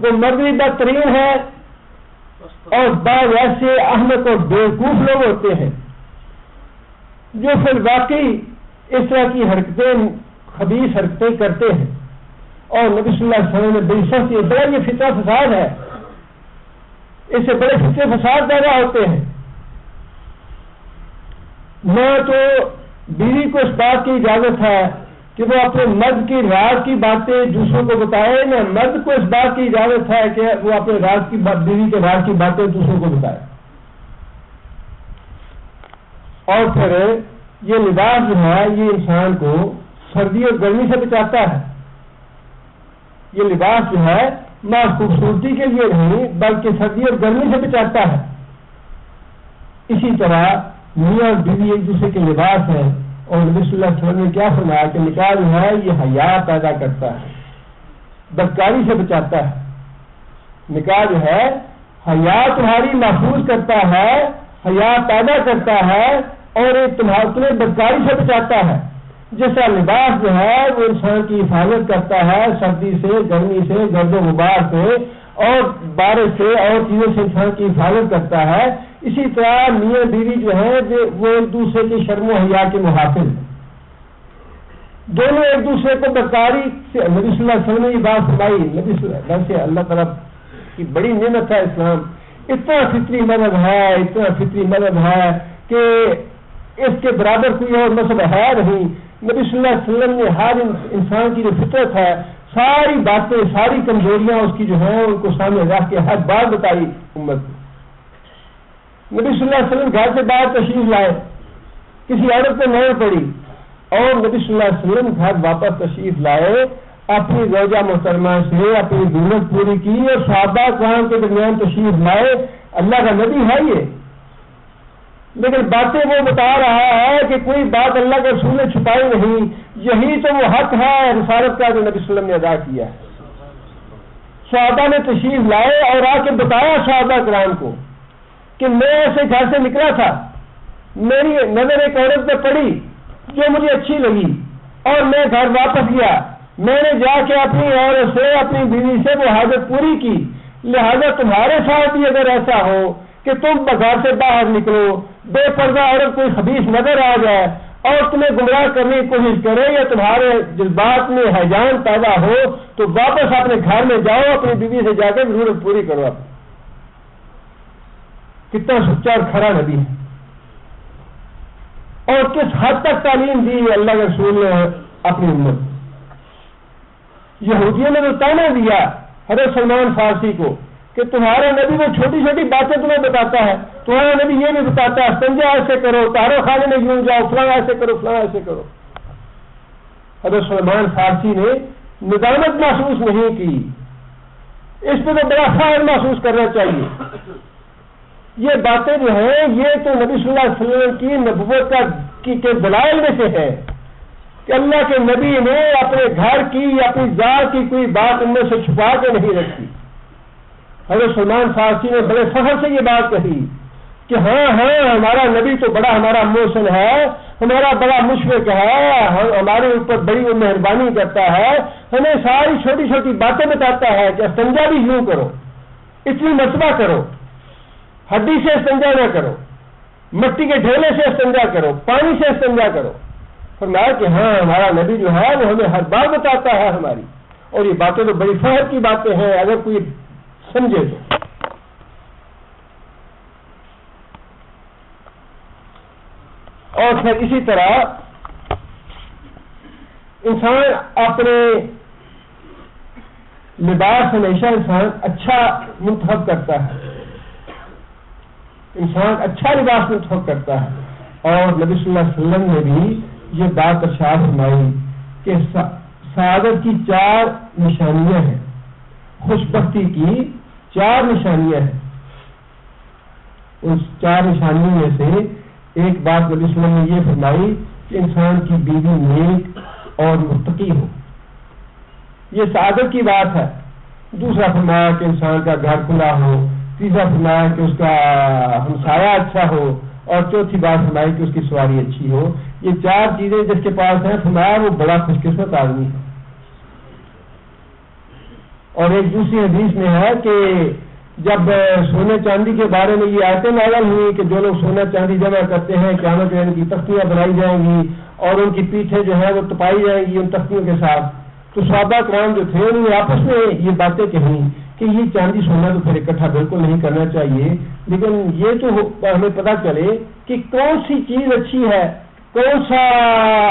وہ مرد بھی بدترین ہے اور بعض ایسے احمق اور بیوقوف لوگ ہوتے ہیں جو پھر واقعی اس طرح کی حرکتیں خبیث حرکتیں کرتے ہیں. اور نبی صلی اللہ علیہ وسلم نے بڑی سخت بڑا یہ فتنہ فساد ہے, اس سے بڑے فتنے فساد پیدا ہوتے ہیں. نہ تو بیوی کو اس بات کی اجازت ہے کہ وہ اپنے مرد کی راز کی باتیں دوسروں کو بتائے, نہ مرد کو اس بات کی اجازت ہے کہ وہ اپنے بیوی کے راز کی باتیں دوسروں کو بتائے. اور پھر یہ لباس جو ہے یہ انسان کو سردی اور گرمی سے بچاتا ہے. یہ لباس جو ہے نہ خوبصورتی کے لیے نہیں بلکہ سردی اور گرمی سے بچاتا ہے. اسی طرح میاں اور بیوی ایک دوسرے کے لباس ہیں اور نبی صلی اللہ علیہ وسلم نے کیا فرمایا کہ نکاح جو ہے یہ حیا پیدا کرتا ہے, بدکاری سے بچاتا ہے. نکاح جو ہے حیا تمہاری محفوظ کرتا ہے, حیا پیدا کرتا ہے اور تمہیں بدکاری سے بچاتا ہے. جیسا لباس جو ہے وہ انسان کی حفاظت کرتا ہے سردی سے, گرمی سے, گرد و غبار سے اور بارش سے اور چیزوں سے انسان کی حفاظت کرتا ہے. اسی طرح میاں بیوی جو ہیں وہ ایک دوسرے کے شرم و حیا کے محافظ ہیں. دونوں ایک دوسرے کو بدکاری سے نبی صلی اللہ علیہ وسلم نے یہ بات فرمائی. نبی صلی اللہ علیہ وسلم اللہ تعالیٰ کی بڑی نعمت ہے اسلام. اتنا فطری مذہب ہے, اتنا فطری مذہب ہے کہ اس کے برابر کوئی اور مذہب ہے نہیں. نبی صلی اللہ علیہ وسلم نے ہر انسان کی جو فطرت ہے ساری باتیں ساری کمزوریاں اس کی جو ہیں ان کو سامنے رکھ کے ہر بات بتائی امت کو. نبی صلی اللہ علیہ وسلم گھر سے باہر تشریف لائے, کسی عورت کو نظر پڑی اور نبی صلی اللہ علیہ وسلم گھر واپس تشریف لائے, اپنی زوجہ محترمہ سے اپنی ضرورت پوری کی اور صحابہ کرام کے درمیان تشریف لائے. اللہ کا نبی ہے یہ, لیکن باتیں وہ بتا رہا ہے کہ کوئی بات اللہ کے رسول نے چھپائی نہیں. یہی تو وہ حق ہے رسالت کا جو نبی صلی اللہ علیہ وسلم نے ادا کیا ہے. صحابہ نے تشریف لائے اور آ کے بتایا صحابہ کرام کو کہ میں ایسے گھر سے نکلا تھا, میری نظر ایک عورت پہ پڑی جو مجھے اچھی لگی اور میں گھر واپس گیا. میں نے جا کے اپنی عورت سے اپنی بیوی سے وہ حاجت پوری کی. لہذا تمہارے ساتھ بھی اگر ایسا ہو کہ تم گھر سے باہر نکلو, بے پردہ عورت کوئی خبیث نظر آ جائے اور تمہیں گمراہ کرنے کی کوشش کرے یا تمہارے جذبات میں ہیجان پیدا ہو تو واپس اپنے گھر میں جاؤ, اپنی بیوی سے جا کے ضرورت پوری کرو. کتنا سچا اور کھڑا نبی ہے اور کس حد تک تعلیم دی اللہ کے رسول نے اپنی امت. یہودیوں نے تو تانا دیا حضرت سلمان فارسی کو کہ تمہارا نبی وہ چھوٹی چھوٹی باتیں تمہیں بتاتا ہے. تمہارا نبی یہ بھی بتاتا ہے استنجا ایسے کرو, طہارت خانے میں یوں جاؤ, فلاں ایسے کرو, فلاں ایسے کرو. حضرت سلمان فارسی نے ندامت محسوس نہیں کی, اس پہ تو بڑا فخر محسوس کرنا چاہیے. یہ باتیں جو ہیں یہ تو نبی صلی اللہ علیہ وسلم کی نبوت کے دلائل میں سے ہے کہ اللہ کے نبی نے اپنے گھر کی یا اپنی ذات کی کوئی بات ان میں سے چھپا کے نہیں رکھی. حضرت سلمان فارسی نے بڑے فخر سے یہ بات کہی کہ ہاں ہمارا نبی تو بڑا ہمارا محسن ہے, ہمارا بڑا مشفق ہے, ہمارے اوپر بڑی وہ مہربانی کرتا ہے, ہمیں ساری چھوٹی چھوٹی باتیں بتاتا ہے کہ استنجا بھی یوں کرو, اتنی مرتبہ کرو, ہڈی سے استنجا نہ کرو, مٹی کے ڈھیلے سے استنجا کرو, پانی سے استنجا کرو. فرمایا کہ ہاں ہمارا نبی جو ہے وہ ہمیں ہر بات بتاتا ہے ہماری, اور یہ باتیں تو بڑی فخر کی باتیں ہیں اگر کوئی سمجھے تو. اور پھر اسی طرح انسان اپنے لباس ہمیشہ انسان اچھا منتخب کرتا ہے, انسان اچھا لباس منتخب کرتا ہے. اور نبی صلی اللہ علیہ وسلم نے بھی یہ بات ارشاد فرمائی کہ سعادت کی 4 نشانیاں ہیں, خوش بختی کی 4 نشانیاں ہیں. ان 4 نشانیوں میں سے ایک بات نبی صلی اللہ علیہ وسلم نے یہ فرمائی کہ انسان کی بیوی نیک اور متقی ہو, یہ سعادت کی بات ہے. دوسرا فرمایا کہ انسان کا گھر کھلا ہو, تیسرا فرمایا کہ اس کا ہمسایہ اچھا ہو, اور چوتھی بات فرمائی کہ اس کی سواری اچھی ہو. یہ 4 چیزیں جس کے پاس ہیں فرمایا وہ بڑا خوش قسمت آدمی ہے. اور ایک دوسری حدیث میں ہے کہ جب سونے چاندی کے بارے میں یہ آیتیں نازل ہوئی کہ جو لوگ سونا چاندی جمع کرتے ہیں قیامت میں ان کی تختیاں بنائی جائیں گی اور ان کی پیٹھیں جو ہے وہ تپائی جائیں گی ان تختیوں کے ساتھ, تو صحابہ کرام جو تھے انہوں نے آپس میں یہ باتیں کہیں کہ یہ چاندی سونا تو پھر اکٹھا بالکل نہیں کرنا چاہیے, لیکن یہ تو ہمیں پتہ چلے کہ کون سی چیز اچھی ہے, کون سا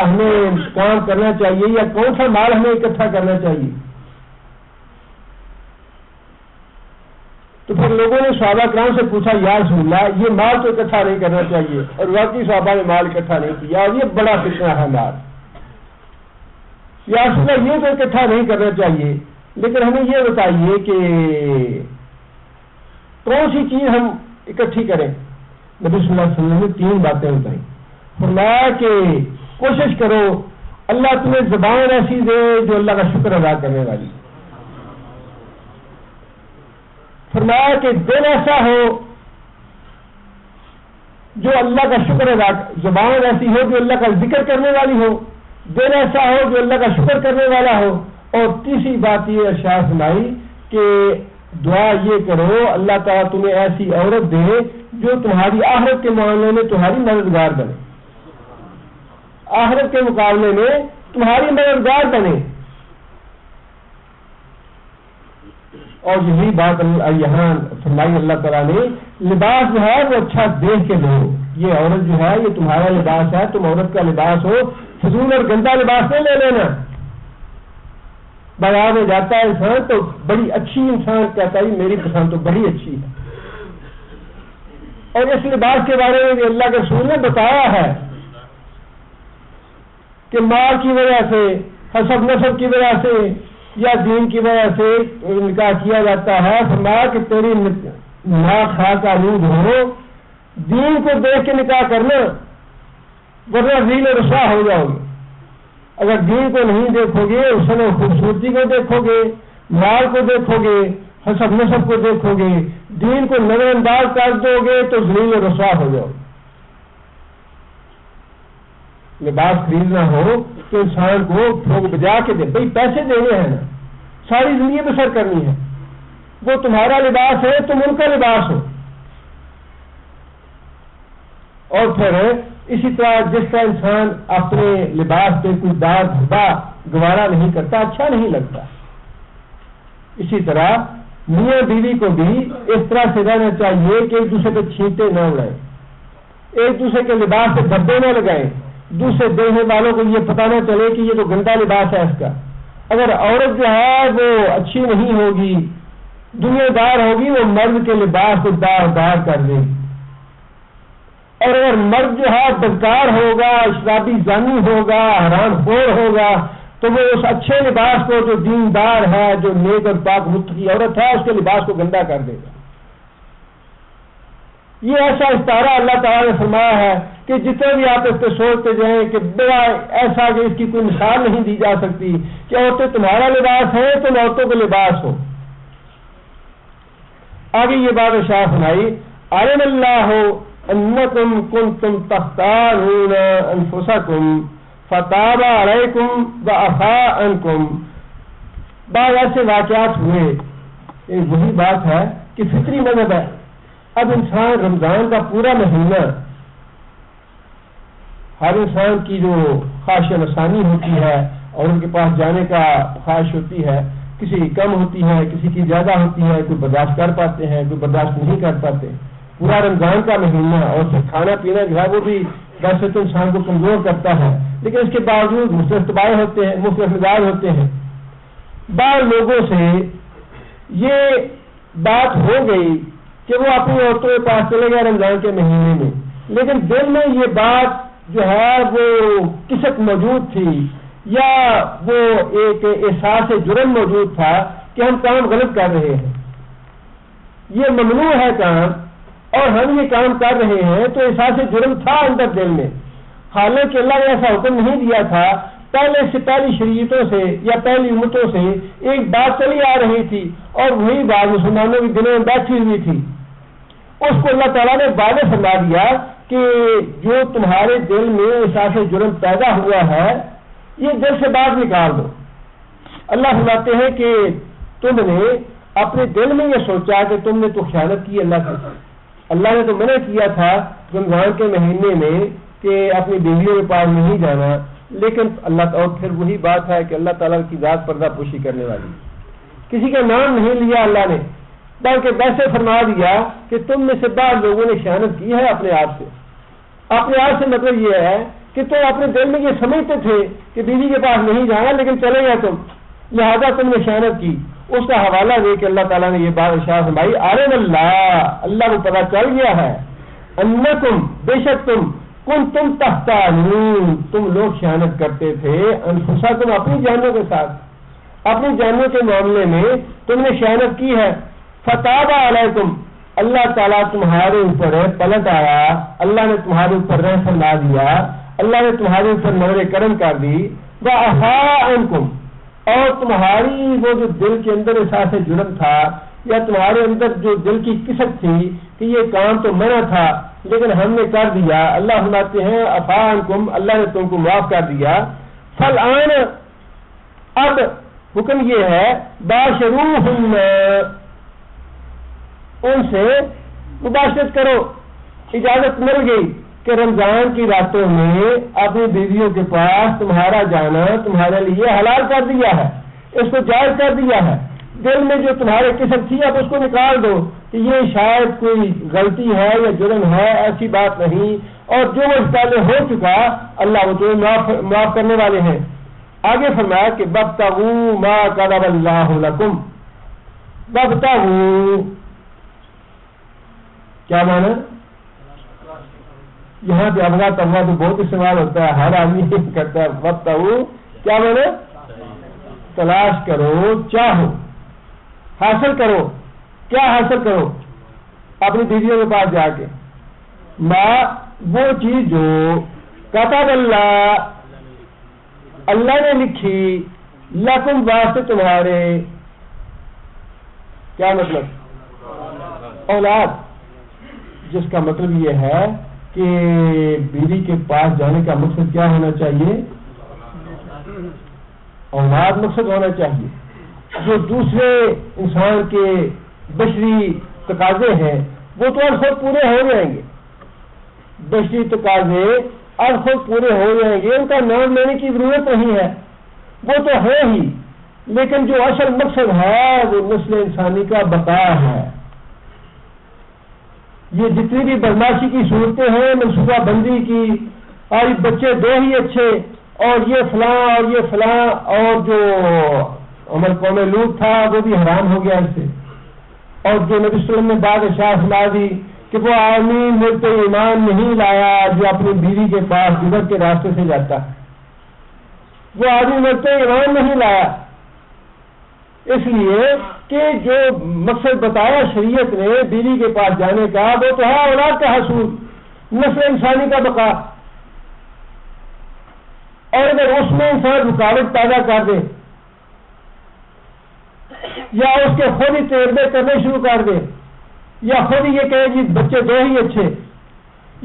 ہمیں کام کرنا چاہیے یا کون سا مال ہمیں اکٹھا کرنا چاہیے. تو پھر لوگوں نے صحابہ کرام سے پوچھا یا رسول اللہ یہ مال تو اکٹھا نہیں کرنا چاہیے, اور واقعی صحابہ نے مال اکٹھا نہیں کیا, اور یہ بڑا فتنہ ہے مال. یا رسول اللہ یہ تو اکٹھا نہیں کرنا چاہیے, لیکن ہمیں یہ بتائیے کہ کون سی چیز ہم اکٹھی کریں. نبی صلی اللہ علیہ وسلم نے 3 باتیں بتائیں. فرمایا کہ کوشش کرو اللہ تمہیں زبان ایسی دے جو اللہ کا شکر ادا کرنے والی. فرمایا کہ دل ایسا ہو جو اللہ کا شکر ادا, زبان ایسی ہو جو اللہ کا ذکر کرنے والی ہو, دل ایسا ہو جو اللہ کا شکر کرنے والا ہو. اور تیسری بات یہ ارشاد فرمائی کہ دعا یہ کرو اللہ تعالیٰ تمہیں ایسی عورت دے جو تمہاری آخرت کے معاملے میں تمہاری مددگار بنے, آخرت کے مقابلے میں تمہاری مددگار بنے. اور یہی بات یہاں فرمائی اللہ تعالیٰ نے, لباس جو ہے وہ اچھا دیکھ کے دو. یہ عورت جو ہے یہ تمہارا لباس ہے, تم عورت کا لباس ہو, فضول اور گندا لباس نہیں لے لینا. بازار میں جاتا ہے انسان تو بڑی اچھی, انسان کہتا ہے میری پسند تو بڑی اچھی ہے, اور اس لباس کے بارے میں بھی اللہ کے رسول نے بتایا ہے کہ مال کی وجہ سے, حسب نسب کی وجہ سے یا دین کی وجہ سے نکاح کیا جاتا ہے. فرمایا کہ تیری ناک خاک آلود ہو, دین کو دیکھ کے نکاح کرنا ورنہ ذیل و رسوا ہو جاؤ گے. اگر دین کو نہیں دیکھو گے, اس میں خوبصورتی کو دیکھو گے, مال کو دیکھو گے, حسب نسب کو دیکھو گے, دین کو نظر انداز کر دو گے تو ذلیل و رسوا ہو جاؤ. لباس خریدنا ہو تو انسان کو پھونک بجا کے دے, بھائی پیسے دینے ہیں نا, ساری زندگی بسر کرنی ہے, وہ تمہارا لباس ہے تم ان کا لباس ہو. اور پھر اسی طرح جس طرح انسان اپنے لباس پہ کوئی داغ دھبا گوارا نہیں کرتا, اچھا نہیں لگتا, اسی طرح میاں بیوی کو بھی اس طرح سے رہنا چاہیے کہ ایک دوسرے پہ چھینٹے نہ اڑائیں, ایک دوسرے کے لباس پہ دھبے نہ لگائیں, دوسرے دیکھنے والوں کو یہ پتہ نہ چلے کہ یہ تو گندا لباس ہے اس کا. اگر عورت جو ہے وہ اچھی نہیں ہوگی دنیا دار ہوگی وہ مرد کے لباس کو دار کر دے گی، اور اگر مرد جو ہے بدکار ہوگا، شرابی زانی ہوگا، حرام خور ہوگا، تو وہ اس اچھے لباس کو، جو دیندار ہے، جو نیک اور پاک متقی عورت ہے، اس کے لباس کو گندا کر دے گا۔ یہ ایسا استعارہ اللہ تعالیٰ نے فرمایا ہے کہ جتنے بھی آپ اس پہ سوچتے جائیں کہ بڑا ایسا کہ اس کی کوئی مثال نہیں دی جا سکتی کہ عورتیں تمہارا لباس ہے، تم عورتوں کا لباس ہو۔ آگے یہ بات ارشاد فرمائی، علم اللہ انکم کنتم تختارون انفسکم فتاب علیکم وعفا عنکم۔ بعض ایسے واقعات ہوئے، وہی بات ہے کہ فطری مذہب ہے۔ اب انسان رمضان کا پورا مہینہ، ہر انسان کی جو خواہش نفسانی ہوتی ہے اور ان کے پاس جانے کا خواہش ہوتی ہے، کسی کی کم ہوتی ہے، کسی کی زیادہ ہوتی ہے، کوئی برداشت کر پاتے ہیں، کوئی برداشت نہیں کر پاتے۔ پورا رمضان کا مہینہ اور پھر کھانا پینا جو ہے وہ بھی ویسے تو انسان کو کمزور کرتا ہے، لیکن اس کے باوجود مختلف طباع ہوتے ہیں، مختلف مزاج ہوتے ہیں۔ بعض لوگوں سے یہ بات ہو گئی کہ وہ اپنی عورتوں کے پاس چلے گئے رمضان کے مہینے میں، لیکن دل میں یہ بات جو ہے وہ کسک موجود تھی، یا وہ ایک احساس جرم موجود تھا کہ ہم کام غلط کر رہے ہیں، یہ ممنوع ہے کام اور ہم یہ کام کر رہے ہیں، تو احساس جرم تھا اندر دل میں۔ حالانکہ اللہ نے ایسا حکم نہیں دیا تھا، پہلے سے پہلی شریعتوں سے یا پہلی امتوں سے ایک بات چلی آ رہی تھی اور وہی بات مسلمانوں کے دلوں میں بیٹھی ہوئی تھی۔ اس کو اللہ تعالیٰ نے واضح فرما دیا کہ جو تمہارے دل میں احساس جرم پیدا ہوا ہے، یہ دل سے باہر نکال دو۔ اللہ فرماتے ہیں کہ تم نے اپنے دل میں یہ سوچا کہ تم نے تو خیانت کی اللہ سے، اللہ نے تو منع کیا تھا رمضان کے مہینے میں کہ اپنی بیویوں کے پاس نہیں جانا، لیکن اللہ، اور پھر وہی بات ہے کہ اللہ تعالیٰ کی ذات پردہ پوشی کرنے والی، کسی کا نام نہیں لیا اللہ نے، بلکہ ویسے فرما دیا کہ تم میں سے بعض لوگوں نے خیانت کی ہے اپنے آپ سے۔ اپنے آپ سے مطلب یہ ہے کہ تم اپنے دل میں یہ سمجھتے تھے کہ بیوی کے پاس نہیں جانا، لیکن چلے گئے تم، لہذا تم نے خیانت کی۔ اس کا حوالہ دے کہ اللہ تعالیٰ نے یہ بات ارشاد فرمائی، عالم اللہ کو پتہ چل گیا ہے، انکم، بے شک تم تختارون، تم لوگ خیانت کرتے تھے، انفسکم، اپنی جانوں کے ساتھ، اپنی جانوں کے معاملے میں تم نے خیانت کی ہے۔ فتاب علیکم، اللہ تعالیٰ تمہارے اوپر پلٹ آیا، اللہ نے تمہارے اوپر رحم فرما دیا، اللہ نے تمہارے اوپر نظر کرم کر دی۔ وعفا عنکم، اور تمہاری وہ جو دل کے اندر احساس جرم تھا، یا تمہارے اندر جو دل کی کسک تھی کہ یہ کام تو منع تھا لیکن ہم نے کر دیا، اللہ فرماتے ہیں عفا عنکم، اللہ نے تم کو معاف کر دیا۔ فالآن، اب حکم یہ ہے، باشروہن، ان سے مباشرت کرو۔ اجازت مل گئی کہ رمضان کی راتوں میں اپنی بیویوں کے پاس تمہارا جانا تمہارے لیے حلال کر دیا ہے، اس کو جائز کر دیا ہے۔ دل میں جو تمہارے قسم تھی اب اس کو نکال دو کہ یہ شاید کوئی غلطی ہے یا جرم ہے، ایسی بات نہیں، اور جو وہ پہلے ہو چکا اللہ وہ تمہیں معاف کرنے والے ہیں۔ آگے فرمایا کہ وابتغوا ما كتب اللہ لکم، وابتغوا کیا مانا؟ یہاں پہ ابغا تغوا تو بہت استعمال ہوتا ہے، ہر آدمی کرتا ہے۔ وابتغوا کیا مانا؟ تلاش کرو، چاہو، حاصل کرو۔ کیا حاصل کرو؟ اپنی بیویوں کے پاس جا کے وہ چیز جو کتب اللہ نے لکھی، لکم، واسطے تمہارے، کیا مطلب؟ اولاد، جس کا مطلب یہ ہے کہ بیوی کے پاس جانے کا مقصد کیا ہونا چاہیے؟ اولاد مقصد ہونا چاہیے۔ جو دوسرے انسان کے بشری تقاضے ہیں وہ تو اب خود پورے ہو جائیں گے، بشری تقاضے اب خود پورے ہو جائیں گے، ان کا نام لینے کی ضرورت نہیں ہے، وہ تو ہے ہی، لیکن جو اصل مقصد ہے وہ نسل انسانی کا بقا ہے۔ یہ جتنی بھی بدماشی کی صورتیں ہیں، منصوبہ بندی کی، اور بچے دو ہی اچھے، اور یہ فلاں اور یہ فلاں، اور جو عمر قوم لوط تھا وہ بھی حرام ہو گیا اس سے، اور جو نبی صلی اللہ علیہ وسلم نے بات ارشاد فرما دی کہ وہ آدمی مجھ پہ ایمان نہیں لایا جو اپنی بیوی کے پاس بدعت کے راستے سے جاتا ہے، وہ آدمی مجھ پہ ایمان نہیں لایا، اس لیے کہ جو مقصد بتایا شریعت نے بیوی کے پاس جانے کا وہ تو ہے اولاد کا حصول، نسل انسانی کا بقا، اور اگر اس میں انسان رکاوٹ پیدا کر دے یا اس کے خود ہی تجربے کرنے شروع کر دے یا خود ہی یہ کہے جی بچے دو ہی اچھے،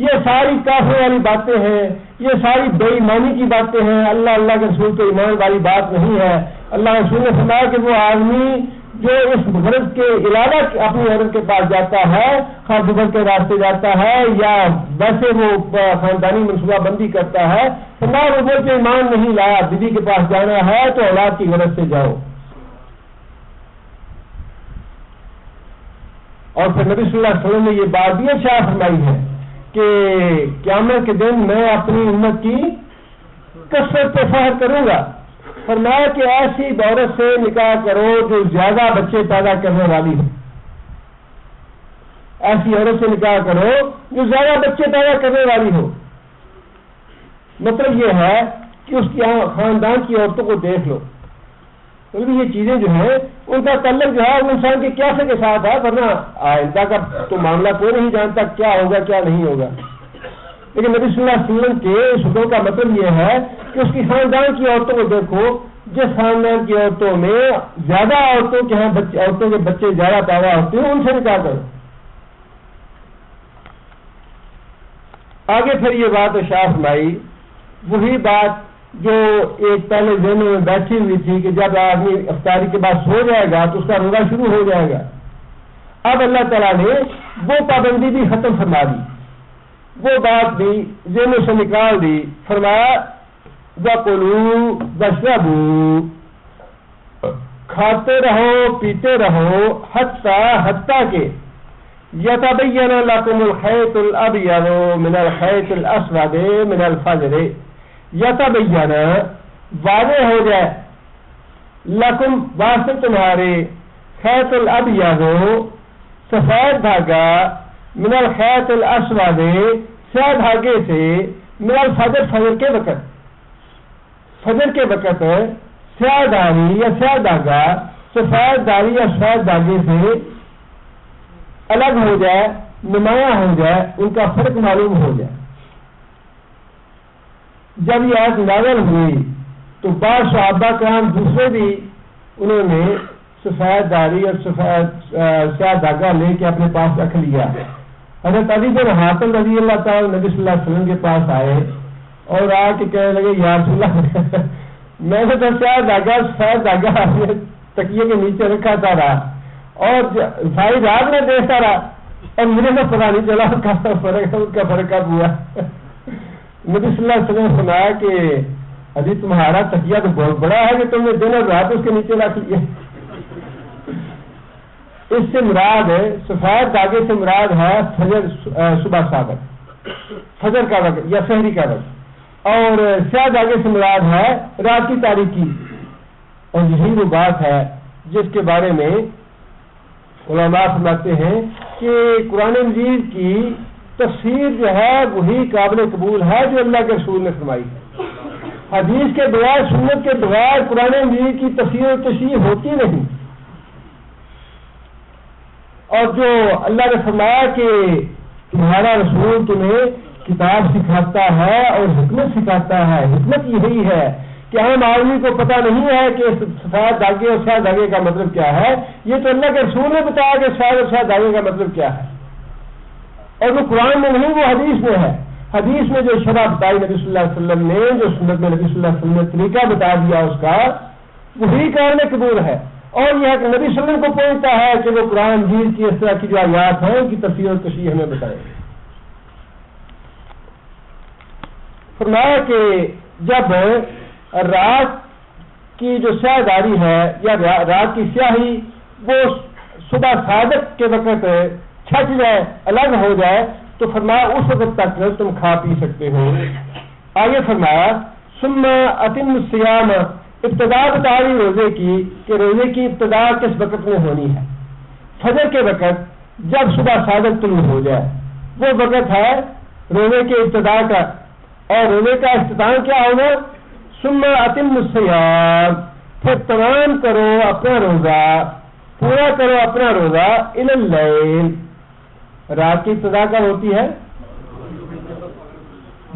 یہ ساری کافر والی باتیں ہیں، یہ ساری بے ایمانی کی باتیں ہیں، اللہ کے رسول کے ایمان والی بات نہیں ہے۔ اللہ رسول نے فرمایا کہ وہ آدمی جو اس غرض کے علاوہ اپنی عورت کے پاس جاتا ہے، خواہ بدعت کے راستے جاتا ہے یا ویسے وہ خاندانی منصوبہ بندی کرتا ہے، فرمایا وہ جو ایمان نہیں لایا، بیوی کے پاس جانا ہے تو اولاد کی غرض سے جاؤ۔ اور پھر نبی صلی اللہ علیہ وسلم نے یہ بات بھی ارشاد فرمائی ہے کہ قیامت کے دن میں اپنی امت کی کثرت پہ فخر کروں گا، فرمایا کہ ایسی عورت سے نکاح کرو جو زیادہ بچے پیدا کرنے والی ہو، ایسی عورت سے نکاح کرو جو زیادہ بچے پیدا کرنے والی ہو۔ مطلب یہ ہے کہ اس کی خاندان کی عورتوں کو دیکھ لو، کیونکہ یہ چیزیں جو ہیں ان کا تعلق جو ہے وہ انسان کے قیاسے کے ساتھ ہے، ورنہ آئندہ کا تو معاملہ کوئی نہیں جانتا کیا ہوگا کیا نہیں ہوگا۔ لیکن نبی صلی اللہ علیہ وسلم کے اس حکم کا مطلب یہ ہے کہ اس کی خاندان کی عورتوں کو دیکھو، جس خاندان کی عورتوں میں زیادہ عورتوں کے ہیں عورتوں کے بچے زیادہ پیدا ہوتے ہیں ان سے نکاح کرو۔ آگے پھر یہ بات ارشاد فرمائی، وہی بات جو ایک پہلے ذہن میں بیٹھی ہوئی تھی کہ جب آدمی افطاری کے بعد سو جائے گا تو اس کا روزہ شروع ہو جائے گا۔ اب اللہ تعالیٰ نے وہ پابندی بھی ختم فرما دی، وہ بات بھی ذہنوں سے نکال دی، فرمایا وَكُلُوا وَاشْرَبُوا، کھاتے رہو پیتے رہو حتیٰ کہ يَتَبَيَّنَ لَكُمُ الْخَيْطُ الْأَبْيَضُ مِنَ الْخَيْطِ الْأَسْوَدِ مِنَ الْفَجْرِ، یتبین واضح ہو جائے، لکم واسطے تمہارے، خیط الابیض سفید دھاگا، من الخیط الاسود سیاہ دھاگے سے، من الفجر فجر کے وقت سیاہ دھاری یا سیاہ دھاگا سفید دھاری یا سفید دھاگے سے الگ ہو جائے، نمایاں ہو جائے، ان کا فرق معلوم ہو جائے۔ جب یہ آیت نازل ہوئی تو بعض صحابہ کرام دوسرے بھی انہوں نے سفید داری اور سفید سیاہ دھاگا لے کے اپنے پاس رکھ لیا۔ حضرت علی بن حاتم رضی اللہ تعالیٰ نبی صلی اللہ علیہ وسلم کے پاس آئے اور آ کے کہنے لگے یا رسول اللہ میں نے تو سیاہ دھاگا سفید دھاگا اپنے تکیے کے نیچے رکھا تھا رہا اور ساری رات میں دیکھتا رہا اور مجھے تو پتا نہیں چلا اس کا فرق کب ہوا۔ نبی صلی اللہ علیہ وسلم نے سنایا کہ ابھی تمہارا تکیہ تو بہت بڑا ہے کہ تم نے دن اور رات اس کے نیچے رکھ لیا۔ اس سے مراد ہے سفید دھاگے سے مراد ہے فجر صبح صادق فجر کا وقت یا سحری کا وقت، اور سیاہ دھاگے سے مراد ہے رات کی تاریکی۔ اور یہی وہ بات ہے جس کے بارے میں علماء فرماتے ہیں کہ قرآن مجید کی تفسیر جو ہے وہی قابل قبول ہے جو اللہ کے رسول نے فرمائی ہے۔ حدیث کے بغیر سنت کے بغیر قرآن مجید کی تفسیر و تشریح ہوتی نہیں۔ اور جو اللہ نے فرمایا کہ تمہارا رسول تمہیں کتاب سکھاتا ہے اور حکمت سکھاتا ہے، حکمت یہی ہے کہ عام آدمی کو پتہ نہیں ہے کہ سفید دھاگے اور سیاہ دھاگے کا مطلب کیا ہے، یہ تو اللہ کے رسول نے بتایا کہ سفید اور سیاہ دھاگے کا مطلب کیا ہے، اور وہ قرآن میں نہیں وہ حدیث میں ہے۔ حدیث میں جو شرح بتائی نبی صلی اللہ علیہ وسلم نے، جو سنت میں نبی صلی اللہ علیہ وسلم نے طریقہ بتا دیا اس کا، وہی قابل قبول ہے۔ اور یہ کہ نبی صلی اللہ علیہ وسلم کو پہنچتا ہے کہ وہ قرآن مجید کی اس طرح کی جو آیات ہیں ان کی تفسیر اور تشریح ہمیں بتائیں۔ فرمایا کہ جب رات کی جو سیاہ داری ہے یا رات کی سیاہی وہ صبح صادق کے وقت چھٹ جائے، الگ ہو جائے، تو فرمایا اس وقت تک تم کھا پی سکتے ہو۔ آگے فرمایا ثم اتم الصیام، ابتدا بتا رہی روزے کی کہ روزے کی ابتدا کس وقت میں ہونی ہے۔ فجر کے وقت جب صبح صادق طلوع ہو جائے وہ وقت ہے روزے کے ابتدا کا، اور روزے کا اختتام کیا ہوگا؟ ثم اتم الصیام، پھر تمام کرو اپنا روزہ، پورا کرو اپنا روزہ الی اللیل، رات کی ابتدا کب ہوتی ہے؟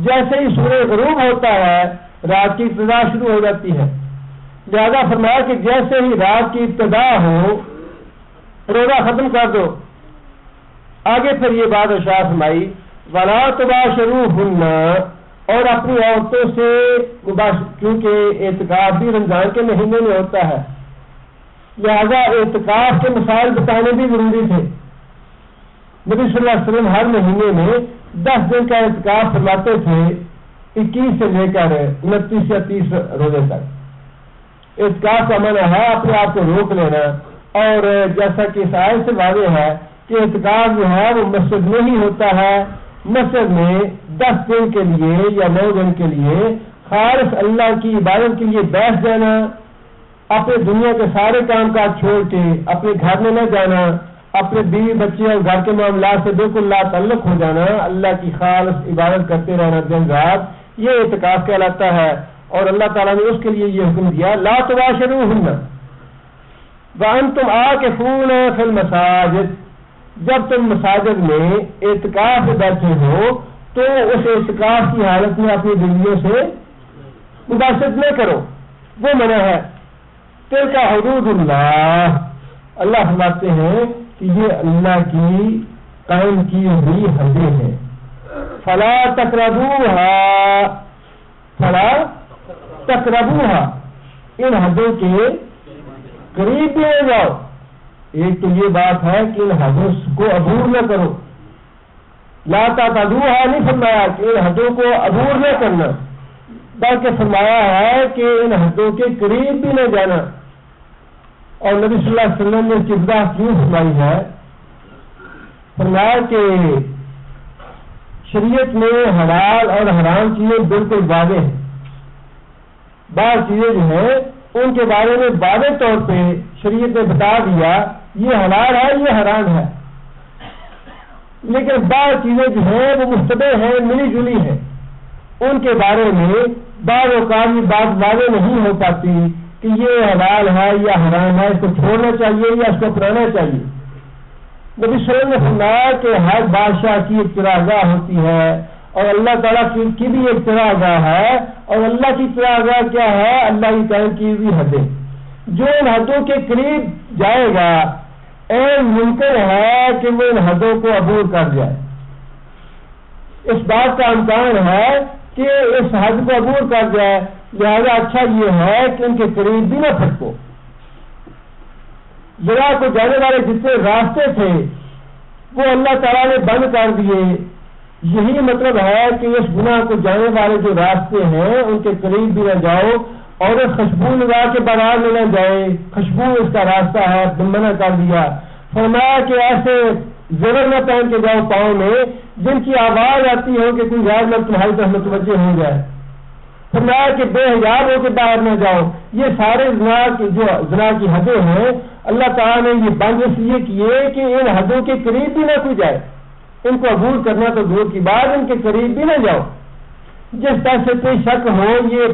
جیسے ہی سورج غروب ہوتا ہے رات کی ابتدا شروع ہو جاتی ہے، لہذا فرمایا کہ جیسے ہی رات کی ابتدا ہو روزہ ختم کر دو۔ آگے پھر یہ بات ارشاد فرمائی وَلَا تُبَاشِرُوهُنَّ، اور اپنی عورتوں سے کیونکہ اعتکاف بھی رمضان کے مہینے میں ہوتا ہے، لہذا اعتکاف کے مسائل بتانے بھی ضروری تھے۔ نبی صلی اللہ علیہ وسلم ہر مہینے میں 10 دن کا اعتکاف فرماتے تھے، 21 سے لے کر 29 یا 30 روزے تک۔ اعتکاف کا معنی ہے اپنے آپ کو روک لینا، اور جیسا کہ اس آیت سے واضح ہے کہ اعتکاف جو ہے وہ مسجد میں ہی ہوتا ہے، مسجد میں 10 دن کے لیے یا 9 دن کے لیے خالص اللہ کی عبادت کے لیے بیٹھ جانا، اپنے دنیا کے سارے کام کاج چھوڑ کے اپنے گھر میں نہ جانا، اپنے بیوی بچے اور گھر کے معاملات سے بالکل لا تعلق ہو جانا، اللہ کی خالص عبادت کرتے رہنا دن رات، یہ اعتکاف کہلاتا ہے۔ اور اللہ تعالیٰ نے اس کے لیے یہ حکم دیا لا تباشروہن وانتم عاکفون فی المساجد، جب تم مساجد میں اعتکاف میں بیٹھے ہو تو اس اعتکاف کی حالت میں اپنی بیویوں سے مباشرت نہ کرو، وہ منع ہے۔ تلک حدود اللہ، اللہ فرماتے ہیں کہ یہ اللہ کی قائم کی ہوئی حدیں ہیں۔ فلا تقربوها، فلا تقربوها، ان حدوں کے قریب بھی نہ جاؤ۔ ایک تو یہ بات ہے کہ ان حدوں کو عبور نہ کرو، لا تعتدوها نہیں فرمایا کہ ان حدوں کو عبور نہ کرنا، بلکہ فرمایا ہے کہ ان حدوں کے قریب بھی نہ جانا۔ اور نبی صلی اللہ علیہ وسلم نے اس کی وضاحت کیوں فرمائی ہے؟ فرمایا کہ شریعت میں حلال اور حرام چیزیں بالکل واضح ہیں، بعض چیزیں جو ہیں ان کے بارے میں واضح طور پہ شریعت نے بتا دیا یہ حلال ہے یہ حرام ہے، لیکن بعض چیزیں جو ہیں وہ مشتبہ ہیں، ملی جلی ہیں، ان کے بارے میں بعض اوقات یہ بات واضح نہیں ہو پاتی کہ یہ حلال ہے یا حرام ہے، اس کو چھوڑنا چاہیے یا اس کو اپنانا چاہیے۔ نبی صلی اللہ علیہ وسلم نے فرمایا کہ ہر بادشاہ کی ایک چراگاہ ہوتی ہے اور اللہ تعالیٰ کی بھی ایک چراگاہ ہے، اور اللہ کی چراگاہ کیا ہے؟ اللہ کی قائم کی ہوئی حدیں، جو ان حدوں کے قریب جائے گا این ممکن ہے کہ وہ ان حدوں کو عبور کر جائے۔ اس بات کا امکان ہے کہ اس حد کو عبور کر جائے، لہذا اچھا یہ ہے کہ ان کے قریب بھی نہ پھٹکو۔ زنا کو جانے والے جتنے راستے تھے وہ اللہ تعالیٰ نے بند کر دیے، یہی مطلب ہے کہ اس گناہ کو جانے والے جو راستے ہیں ان کے قریب بھی نہ جاؤ، اور خوشبو لگا کے بازار میں نہ جائے، خوشبو اس کا راستہ ہے، منع کر دیا۔ فرمایا کہ ایسے زیور نہ پہن کے جاؤ پاؤں میں جن کی آواز آتی ہو کہ کوئی غیر مرد تمہاری طرف متوجہ ہو جائے۔ فرمایا کہ بے حجاب ہو کے باہر نہ جاؤ۔ یہ سارے زنا کی حدیں ہیں، اللہ تعالیٰ نے یہ بند اس لیے کیے کہ ان حدوں کے قریب بھی نہ کوئی جائے، ان کو عبور کرنا تو دور کی بات، ان کے قریب بھی نہ جاؤ۔ جس طرح سے کوئی شک ہو یہ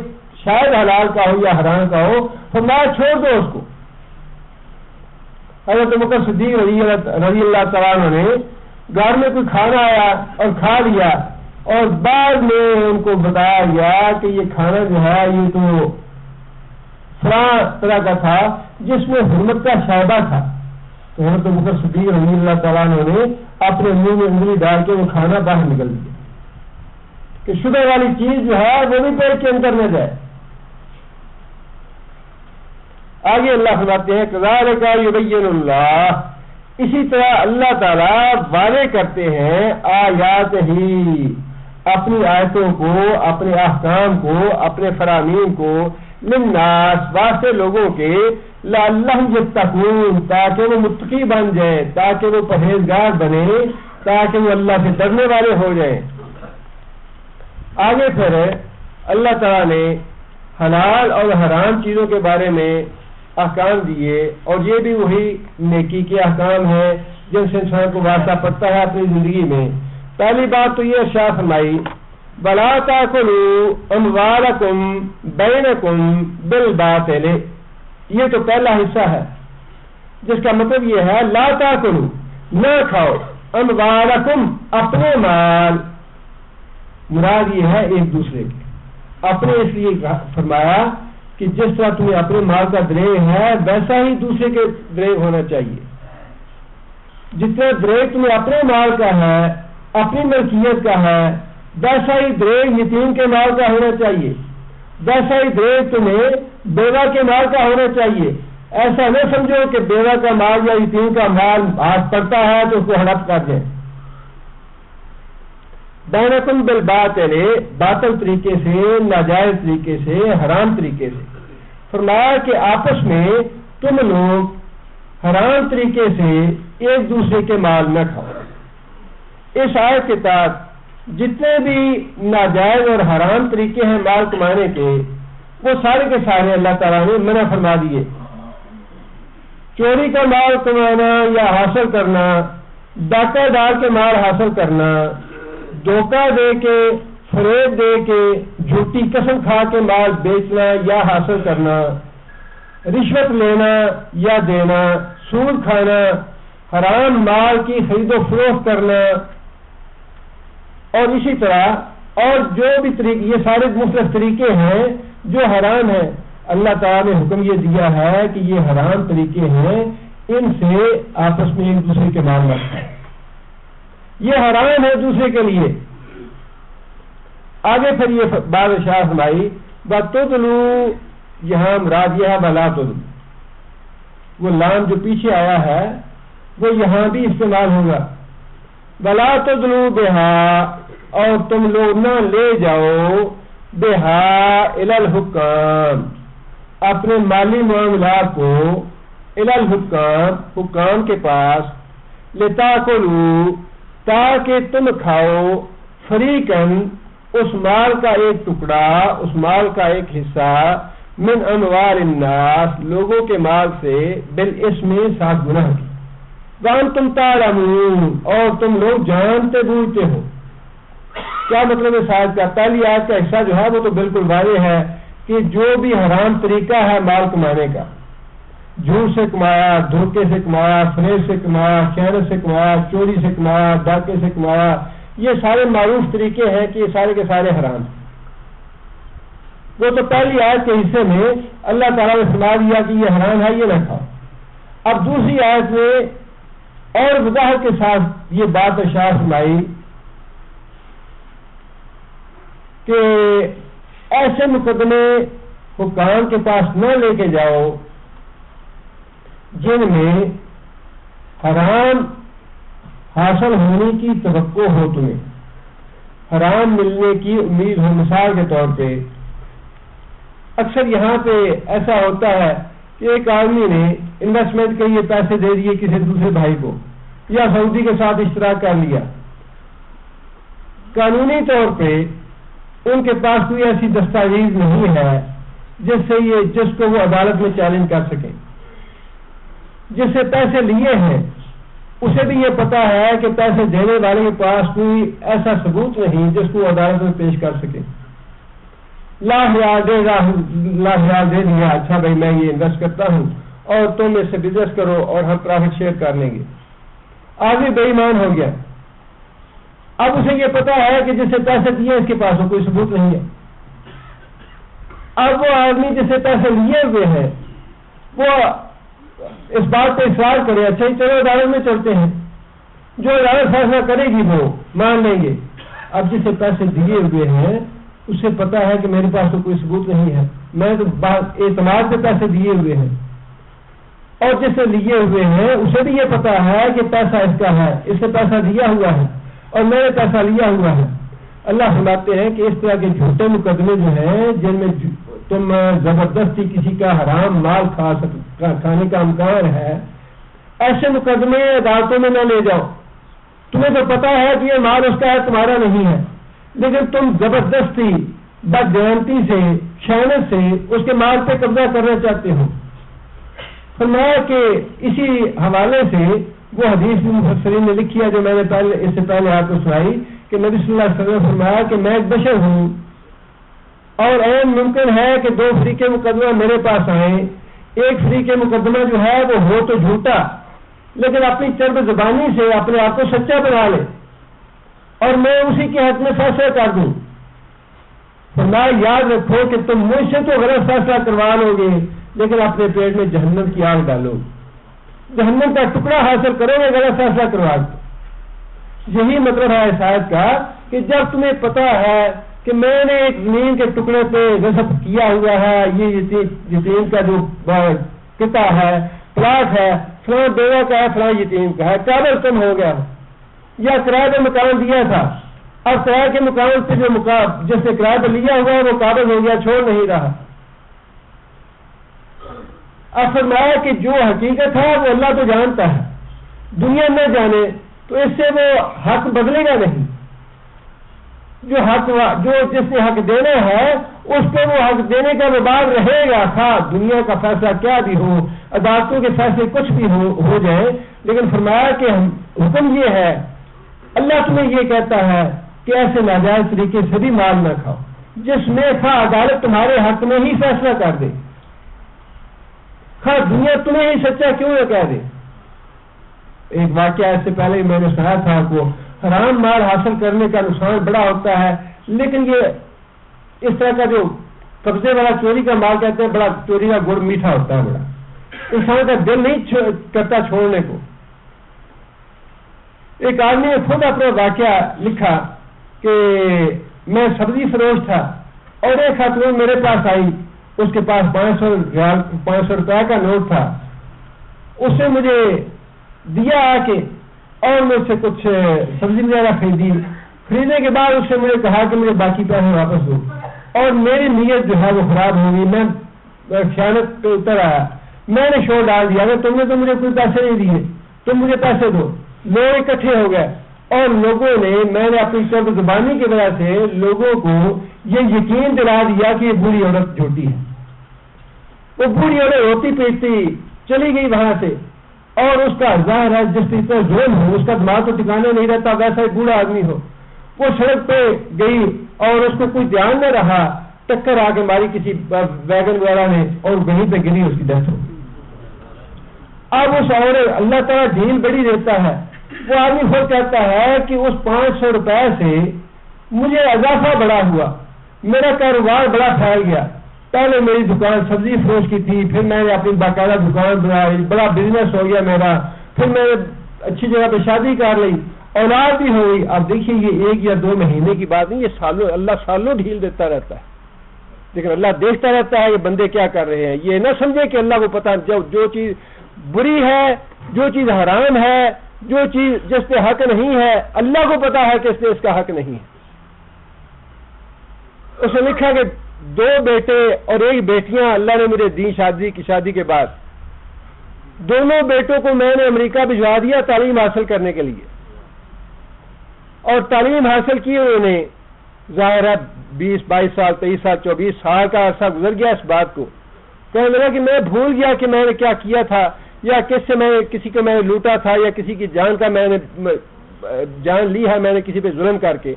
شاید حلال کا ہو یا حرام کا ہو، فرمایا چھوڑ دو اس کو۔ حضرت ابوبکر صدیق رضی اللہ تعالیٰ عنہ نے گھر میں کوئی کھانا آیا اور کھا لیا، اور بعد میں ان کو بتایا گیا کہ یہ کھانا جو ہے یہ تو فلاں طرح کا تھا جس میں حرمت کا شائبہ تھا، تو حضرت ابوبکر صدیق رضی اللہ تعالیٰ عنہ نے اپنے منہ میں انگلی ڈال کے وہ کھانا باہر نکل دیا کہ شبہ والی چیز جو ہے وہ بھی پیٹ کے اندر نہ جائے۔ آگے اللہ فرماتے ہیں کذالک یبین اللہ، اسی طرح اللہ تعالیٰ واضح کرتے ہیں آیات ہی، اپنی آیتوں کو، اپنے احکام کو، اپنے فرامین کو، للناس واسطے لوگوں کے، لعلہم یتقون تاکہ وہ متقی بن جائیں، تاکہ وہ پرہیزگار بنے، تاکہ وہ اللہ سے ڈرنے والے ہو جائیں۔ آگے پھر اللہ تعالیٰ نے حلال اور حرام چیزوں کے بارے میں احکام دیے، اور یہ بھی وہی نیکی کے احکام ہیں جن سے انسان کو واسطہ پڑتا ہے اپنی زندگی میں۔ پہلی بات تو یہ ارشاد فرمائی وَلَا تَأْكُلُوا أَمْوَالَكُمْ بَيْنَكُمْ بِالْبَاطِلِ، یہ تو پہلا حصہ ہے جس کا مطلب یہ ہے لا تاکلوا، نہ کھاؤ، اموالکم، اپنے مال، مراد یہ ہے ایک دوسرے کے اپنے، اس لیے فرمایا کہ جس طرح تمہیں اپنے مال کا دریغ ہے ویسا ہی دوسرے کے دریغ ہونا چاہیے۔ جتنا دریغ تمہیں اپنے مال کا ہے، اپنی ملکیت کا ہے، ویسا ہی دریغ یتیم کے مال کا ہونا چاہیے، ویسا ہی دریغ تمہیں بیوہ کے مال کا ہونا چاہیے۔ ایسا نہ سمجھو کہ بیوہ کا مال یا یتیم کا مال ہاتھ پڑتا ہے تو اس کو ہڑپ کر دیں۔ بینکم بالباطل، باطل طریقے سے، ناجائز طریقے سے، حرام طریقے سے، فرمایا کہ آپس میں تم لوگ حرام طریقے سے ایک دوسرے کے مال نہ کھاؤ۔ اس آیت کے تحت جتنے بھی ناجائز اور حرام طریقے ہیں مال کمانے کے، وہ سارے کے سارے اللہ تعالیٰ نے منع فرما دیے۔ چوری کا مال کمانا یا حاصل کرنا، ڈاکہ ڈال کے مال حاصل کرنا، دھوکہ دے کے، فریب دے کے، جھوٹی قسم کھا کے مال بیچنا یا حاصل کرنا، رشوت لینا یا دینا، سود کھانا، حرام مال کی خرید و فروخت کرنا، اور اسی طرح اور جو بھی طریقے، یہ سارے مختلف طریقے ہیں جو حرام ہیں۔ اللہ تعالیٰ نے حکم یہ دیا ہے کہ یہ حرام طریقے ہیں، ان سے آپس میں ایک دوسرے کے مال نہ کھائیں، یہ حرام ہے دوسرے کے لیے۔ آگے پھر یہ بات ارشاد فرمائی وَتُدْلُوا، یہاں مراد یہ ہے وَلَا تُدْلُوا، وہ لام جو پیچھے آیا ہے وہ یہاں بھی استعمال ہوگا۔ وَلَا تُدْلُوا بِهَا، اور تم لوگ نہ لے جاؤ بِهَا إِلَى الْحُكَّامِ، اپنے مالی معاملات کو إِلَى الْحُكَّامِ، حکام کے پاس، لِتَأْكُلُوا، تاکہ تم کھاؤ، فریقاً، اس مال کا ایک ٹکڑا، اس مال کا ایک حصہ، من اموال الناس، لوگوں کے مال سے، بالاسم، ساتھ گناہ کی، وانتم تعلمون، اور تم لوگ جانتے بوجھتے ہو۔ کیا مطلب ہے آیت کا؟ پہلی آیت کا حصہ جو ہے وہ تو بالکل واضح ہے کہ جو بھی حرام طریقہ ہے مال کمانے کا، جھوٹ سے کمایا، دھوکے سے کمایا، فریب سے کمایا، خیانت سے کمایا، چوری سے کمایا، ڈاکے سے کمایا، یہ سارے معروف طریقے ہیں کہ یہ سارے کے سارے حرام ہیں۔ وہ تو پہلی آیت کے حصے میں اللہ تعالیٰ نے فرما دیا کہ یہ حرام ہے، یہ نہ کھاؤ۔ اب دوسری آیت میں اور وضاحت کے ساتھ یہ بات ارشاد فرمائی کہ ایسے مقدمے حکام کے پاس نہ لے کے جاؤ جن میں حرام حاصل ہونے کی توقع ہو، تمہیں حرام ملنے کی امید ہو۔ مثال کے طور پہ اکثر یہاں پہ ایسا ہوتا ہے کہ ایک آدمی نے انویسٹمنٹ کے لیے پیسے دے دیے کسی دوسرے بھائی کو، یا سعودی کے ساتھ اشتراک کر لیا، قانونی طور پہ ان کے پاس کوئی ایسی دستاویز نہیں ہے جس کو وہ عدالت میں چیلنج کر سکیں۔ جس سے پیسے لیے ہیں اسے بھی یہ پتا ہے کہ پیسے دینے والے کے پاس کوئی ایسا ثبوت نہیں جس کو عدالت میں پیش کر سکے۔ لاکھ ہزار دے دیا، اچھا بھائی میں یہ انویسٹ کرتا ہوں اور تم اس سے بزنس کرو اور ہم پروفٹ شیئر کر لیں گے۔ آدمی بے ایمان ہو گیا، اب اسے یہ پتا ہے کہ جس سے پیسے دیے اس کے پاس کوئی ثبوت نہیں ہے۔ اب وہ آدمی جس سے پیسے لیے ہوئے ہیں وہ اس بات پہ اصرار کرے، اچھا چلو عدالت میں چلتے ہیں، جو عدالت فیصلہ کرے گی وہ مان لیں گے۔ اب جس سے پیسے دیے ہوئے ہیں اسے پتا ہے کہ میرے پاس تو کوئی ثبوت نہیں ہے، میں تو اعتماد پہ پیسے دیے ہوئے ہیں، اور جس سے لیے ہوئے ہیں اسے بھی یہ پتا ہے کہ پیسہ اس کا ہے، اس سے پیسہ دیا ہوا ہے اور میں نے پیسہ لیا ہوا ہے۔ اللہ فرماتے ہیں کہ اس طرح کے جھوٹے مقدمے جو ہیں جن میں تم زبردستی کسی کا حرام مال کھانے کا امکان ہے، ایسے مقدمے عدالتوں میں نہ لے جاؤ۔ تمہیں تو پتا ہے کہ یہ مال اس کا ہے، تمہارا نہیں ہے، لیکن تم زبردستی بدجانتی سے، خیانت سے اس کے مال پہ قبضہ کرنا چاہتے ہو۔ فرمایا کہ اسی حوالے سے وہ حدیث مفسرین نے لکھی ہے جو میں نے اس سے پہلے آپ کو سنائی کہ نبی صلی اللہ علیہ وسلم نے فرمایا کہ میں ایک بشر ہوں اور عین ممکن ہے کہ دو فریق مقدمہ میرے پاس آئیں. ایک فریق مقدمہ جو ہے وہ ہو تو جھوٹا لیکن اپنی چرب زبانی سے اپنے آپ کو سچا بنا لے اور میں اسی کے حق میں فیصلہ کر دوں. فرمایا یاد رکھو کہ تم مجھ سے تو غلط فیصلہ کروا لو گے لیکن اپنے پیٹ میں جہنم کی آگ ڈالو, جہنم کا ٹکڑا حاصل کرو گے غلط فیصلہ کروا کے. یہی مطلب ہے اس آیت کا کہ جب تمہیں پتا ہے کہ میں نے ایک زمین کے ٹکڑے پہ غصب کیا ہوا ہے, یہ یتیم کا جو قطع ہے, پلاٹ ہے, فلاں بیوہ کا ہے, فلاں یتیم کا ہے, قابل کم ہو گیا یا کرایہ کا مکان دیا تھا, اب کرایہ کے مکان سے جو جس نے کرایہ پہ لیا ہوا ہے وہ قابل ہو گیا, چھوڑ نہیں رہا. اب فرمایا کہ جو حقیقت ہے وہ اللہ تو جانتا ہے, دنیا نہ جانے تو اس سے وہ حق بدلے گا نہیں. جو جس نے حق دینا ہے اس پہ وہ حق دینے کا وبال رہے گا, خواہ دنیا کا فیصلہ کیا بھی ہو, عدالتوں کے فیصلے کچھ بھی ہو جائے. لیکن فرمایا کہ حکم یہ ہے, اللہ تمہیں یہ کہتا ہے کہ ایسے ناجائز طریقے سے بھی مال نہ کھاؤ جس میں خواہ عدالت تمہارے حق میں ہی فیصلہ کر دے, خواہ دنیا تمہیں ہی سچا کیوں نہ کہہ دے. ایک واقعہ اس سے پہلے میں نے سنا تھا کو حرام مال حاصل کرنے کا نقصان بڑا ہوتا ہے لیکن یہ اس طرح کا جو قبضے والا چوری کا مال کہتے ہیں, بڑا چوری کا گڑ میٹھا ہوتا ہے, بڑا انسان کا دل نہیں کرتا چھوڑنے کو. ایک آدمی نے خود اپنا واقعہ لکھا کہ میں سبزی فروش تھا اور ایک خاتون میرے پاس آئی, اس کے پاس 500 روپے کا نوٹ تھا, اس نے مجھے دیا آ کے اور میں اس سے کچھ سبزی وغیرہ خریدنے کے بعد اس نے مجھے کہا کہ مجھے باقی پیسے واپس دو, اور میری نیت جو ہے وہ خراب ہو گئی. میں خیانت پہ اتر آیا, میں نے شور ڈال دیا کہ تم نے تو مجھے کوئی پیسے نہیں دیے, تم مجھے پیسے دو. لوگ اکٹھے ہو گئے اور لوگوں نے, میں نے اپنی چرب زبانی کی وجہ سے لوگوں کو یہ یقین دلا دیا کہ یہ بوڑھی عورت جھوٹی ہے. وہ بوڑھی عورت روتی پیٹتی چلی گئی وہاں سے, اور اس کا ظاہر ہے جس طرح ظلم ہو اس کا دماغ تو ٹھکانے نہیں رہتا, ویسا ہی بوڑھا آدمی ہو. وہ سڑک پہ گئی اور اس کو کوئی دھیان نہ رہا, ٹکر آ کے ماری کسی ویگن وغیرہ نے اور وہیں پہ گری, اس کی ڈیتھ ہو. اب اس عورت اللہ تعالیٰ ڈھیل بڑی دیتا ہے, وہ آدمی خود کہتا ہے کہ اس 500 روپے سے مجھے اضافہ بڑا ہوا, میرا کاروبار بڑا پھیل گیا. پہلے میری دکان سبزی فروش کی تھی, پھر میں نے اپنی باقاعدہ دکان بنائی, بڑا بزنس ہو گیا میرا, پھر میں نے اچھی جگہ پہ شادی کر لی, اولاد بھی ہو گئی. اب دیکھیے یہ 1 یا 2 مہینے کی بات نہیں, یہ سالوں, اللہ سالوں ڈھیل دیتا رہتا ہے. لیکن اللہ دیکھتا رہتا ہے یہ بندے کیا کر رہے ہیں. یہ نہ سمجھے کہ اللہ کو پتہ, جو چیز بری ہے, جو چیز حرام ہے, جو چیز جس پہ حق نہیں ہے, اللہ کو پتا ہے کہ اس پہ اس کا حق نہیں ہے. اس نے لکھا کہ 2 بیٹے اور 1 بیٹیاں اللہ نے مجھے دی شادی کے بعد. دونوں بیٹوں کو میں نے امریکہ بھجوا دیا تعلیم حاصل کرنے کے لیے, اور تعلیم حاصل کی انہوں نے, ظاہر ہے 20-22 سال 23 سال 24 سال کا عرصہ گزر گیا اس بات کو. کہنے لگا کہ میں بھول گیا کہ میں نے کیا کیا تھا, یا کسی کو میں نے لوٹا تھا, یا کسی کی جان کا میں نے جان لی ہے میں نے کسی پہ ظلم کر کے.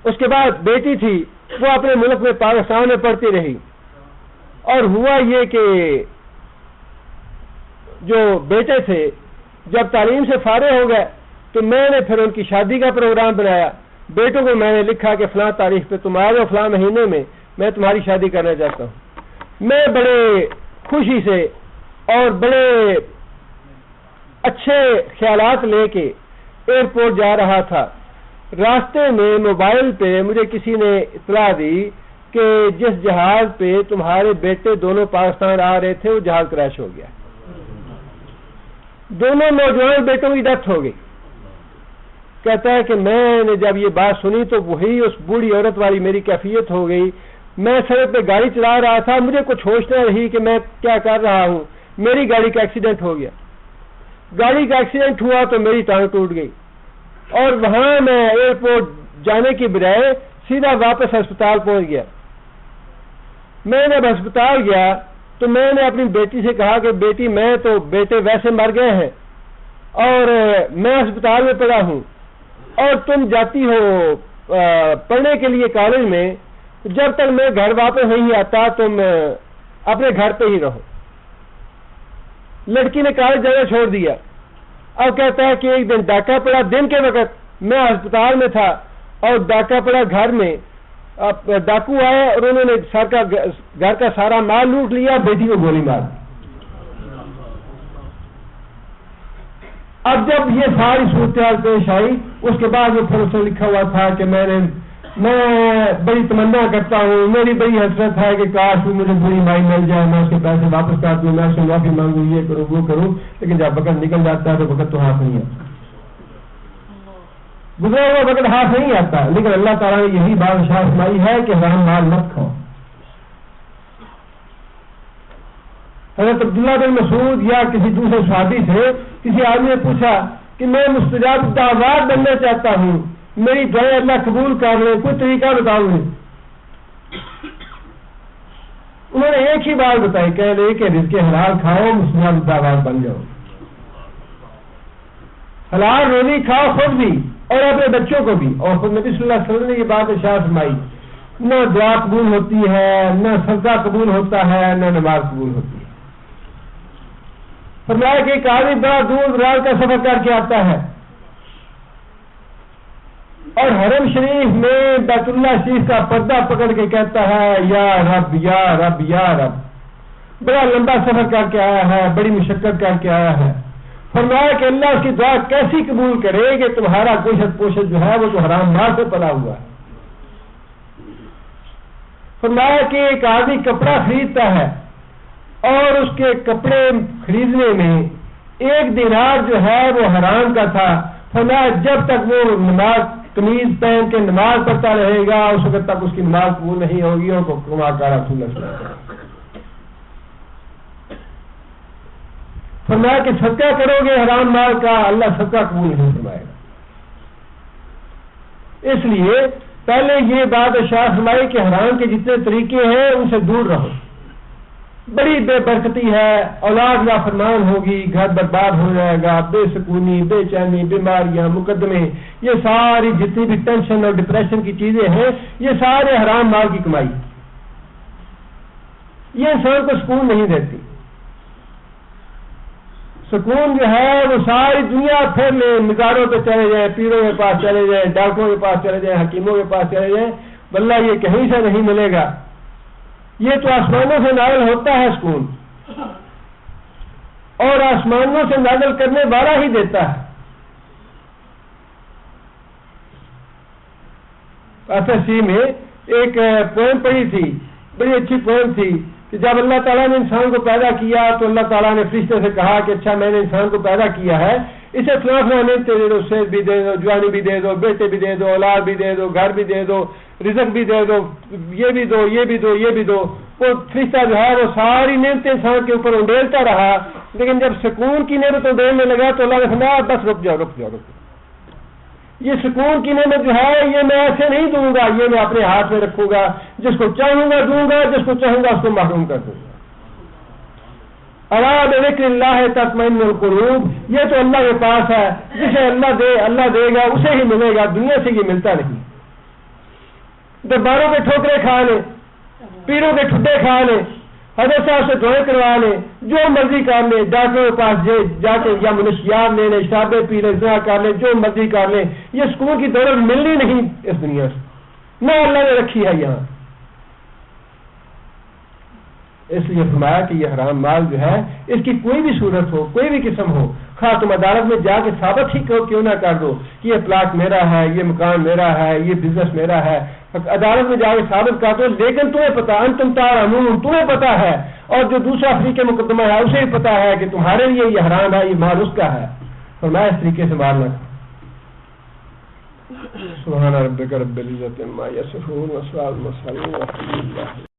اس کے بعد بیٹی تھی, وہ اپنے ملک میں پاکستان میں پڑھتی رہی, اور ہوا یہ کہ جو بیٹے تھے جب تعلیم سے فارغ ہو گئے تو میں نے پھر ان کی شادی کا پروگرام بنایا. بیٹوں کو میں نے لکھا کہ فلاں تاریخ پہ تم آ جاؤ, فلاں مہینے میں میں تمہاری شادی کرنا چاہتا ہوں. میں بڑے خوشی سے اور بڑے اچھے خیالات لے کے ایئرپورٹ جا رہا تھا. راستے میں موبائل پہ مجھے کسی نے اطلاع دی کہ جس جہاز پہ تمہارے بیٹے دونوں پاکستان آ رہے تھے وہ جہاز کریش ہو گیا. دونوں نوجوان بیٹوں کی ڈیتھ ہو گئی. کہتا ہے کہ میں نے جب یہ بات سنی تو وہی اس بوڑھی عورت والی میری کیفیت ہو گئی. میں سڑک پہ گاڑی چلا رہا تھا, مجھے کچھ ہوش نہ رہی کہ میں کیا کر رہا ہوں. میری گاڑی کا ایکسیڈنٹ ہو گیا. گاڑی کا ایکسیڈنٹ ہوا تو میری ٹانگ ٹوٹ گئی, اور وہاں میں ایئرپورٹ جانے کی بجائے سیدھا واپس ہسپتال پہنچ گیا. میں جب ہسپتال گیا تو میں نے اپنی بیٹی سے کہا کہ بیٹی میں تو بیٹے ویسے مر گئے ہیں اور میں اسپتال میں پڑا ہوں اور تم جاتی ہو پڑھنے کے لیے کالج میں، جب تک میں گھر واپس نہیں آتا تم اپنے گھر پہ ہی رہو۔ لڑکی نے کالج جانا چھوڑ دیا۔ اب کہتا ہے کہ ایک دن ڈاکہ پڑا، دن کے وقت میں اسپتال میں تھا اور ڈاکہ پڑا گھر میں، ڈاکو آئے اور انہوں نے گھر کا سارا مال لوٹ لیا، بیٹی کو گولی مار دی۔ اب جب یہ ساری صورتحال پیش آئی، اس کے بعد وہ پھر اس نے لکھا ہوا تھا کہ میں بڑی تمنا کرتا ہوں، میری بڑی حسرت ہے کہ کاش مجھے بری مائی مل جائے، میں اس کے پیسے واپس کر دوں، میں اس سے معافی مانگوں، یہ کروں وہ کروں، لیکن جب وقت نکل جاتا ہے تو وقت تو ہاتھ نہیں آتا، گزرا ہوا وقت ہاتھ نہیں آتا۔ لیکن اللہ تعالیٰ نے یہی بات ارشاد فرمائی ہے کہ حرام مال مت کھاؤ۔ حضرت عبداللہ بن مسعود یا کسی دوسرے صحابی سے کسی آدمی نے پوچھا کہ میں مستجاب الدعوات بننا چاہتا ہوں، میری دعائیں اللہ قبول کر لیں، کوئی طریقہ بتاؤ گے؟ انہوں نے ایک ہی بات بتائی، کہہ رہے کہ رزق حلال کھاؤ، مستجاب الدعوات بن جاؤ، حلال روزی کھاؤ خود بھی اور اپنے بچوں کو بھی۔ اور خود نبی صلی اللہ علیہ وسلم نے یہ بات ارشاد فرمائی، نہ دعا قبول ہوتی ہے، نہ صدقہ قبول ہوتا ہے، نہ نماز قبول ہوتی ہے۔ فرمایا کہ ایک آدمی بڑا دور دراز کا سفر کر کے آتا ہے اور حرم شریف میں بیت اللہ شریف کا پردہ پکڑ کے کہتا ہے یا رب یا رب یا رب، بڑا لمبا سفر کر کے آیا ہے، بڑی مشقت کر کے آیا ہے۔ فرمایا کہ اللہ اس کی دعا کیسی قبول کرے کہ تمہارا گوشت پوشت جو ہے وہ تو حرام مال سے پلا ہوا ہے۔ فرمایا کہ ایک آدمی کپڑا خریدتا ہے اور اس کے کپڑے خریدنے میں ایک دینار جو ہے وہ حرام کا تھا۔ فرمایا جب تک وہ نماز قمیض پہن کے نماز پڑھتا رہے گا اس وقت تک اس کی نماز قبول نہیں ہوگی، اور کما کا رسول اللہ صلی اللہ علیہ وسلم۔ فرمایا کہ صدقہ کرو گے حرام مال کا، اللہ صدقہ قبول نہیں فرمائے گا۔ اس لیے پہلے یہ بات ارشاد فرمائی کہ حرام کے جتنے طریقے ہیں ان سے دور رہو، بڑی بے برکتی ہے، اولاد نافرمان ہوگی، گھر برباد ہو جائے گا، بے سکونی، بے چینی، بیماریاں، مقدمے، یہ ساری جتنی بھی ٹینشن اور ڈپریشن کی چیزیں ہیں یہ سارے حرام مال کی کمائی، یہ انسان کو سکون نہیں دیتی۔ سکون جو ہے وہ ساری دنیا پھر لیں، مزاروں پہ چلے جائیں، پیروں کے پاس چلے جائیں، ڈاکٹروں کے پاس چلے جائیں، حکیموں کے پاس چلے جائیں، واللہ یہ کہیں سے نہیں ملے گا۔ یہ تو آسمانوں سے نازل ہوتا ہے سکون، اور آسمانوں سے نازل کرنے والا ہی دیتا ہے۔ FSC میں ایک پوئم پڑھی تھی، بڑی اچھی پوئم تھی کہ جب اللہ تعالیٰ نے انسان کو پیدا کیا تو اللہ تعالیٰ نے فرشتے سے کہا کہ اچھا میں نے انسان کو پیدا کیا ہے، اسے فلاں فلاں نعمتیں دے دو، صحت بھی دے دو، جوانی بھی دے دو، بیٹے بھی دے دو، اولاد بھی دے دو، گھر بھی دے دو، رزق بھی دے دو، یہ بھی دو، یہ بھی دو، یہ بھی دو۔ وہ فرشتہ جو ہے وہ ساری نعمتیں انسان کے اوپر انڈیلتا رہا، لیکن جب سکون کی نعمت انڈیلنے لگا تو اللہ نے فرمایا بس رک جاؤ رک جاؤ رک جاؤ، یہ سکون کی نعمت جو ہے یہ میں ایسے نہیں دوں گا، یہ میں اپنے ہاتھ میں رکھوں گا، جس کو چاہوں گا دوں گا، جس کو چاہوں گا اس کو محروم کر دوں گا۔ الا بذکر اللہ تطمئن القلوب، یہ تو اللہ کے پاس ہے، جسے اللہ دے گا اسے ہی ملے گا، دنیا سے یہ ملتا نہیں۔ درباروں کے ٹھوکرے کھا لیں، پیروں کے ٹھڈے کھا لیں، حضرت صاحب سے دعائیں کروا لیں، جو مرضی کر لیں، ڈاکٹروں کے پاس جا کے یا منشیات لے لیں، شرابیں پی لیں، زنا کر لیں، جو مرضی کر لیں، یہ سکون کی دولت ملنی نہیں اس دنیا سے، نہ اللہ نے رکھی ہے یہاں۔ اس لیے فرمایا کہ یہ حرام مال جو ہے اس کی کوئی بھی صورت ہو، کوئی بھی قسم ہو، خواہ تم عدالت میں جا کے ثابت ہی کیوں نہ کر دو کہ یہ پلاٹ میرا ہے، یہ مکان میرا ہے، یہ بزنس میرا ہے، عدالت میں جا کے ثابت کر دو، لیکن تمہیں پتا انتم تعلمون، تمہیں پتا ہے، اور جو دوسرا فریق مقدمہ ہے اسے بھی پتا ہے کہ تمہارے لیے یہ حرام ہے، یہ مال اس کا ہے۔ فرمایا اس طریقے سے مال نہ سبحان ربک رب العزت عما یصفون وسلام علی المرسلین والحمد للہ۔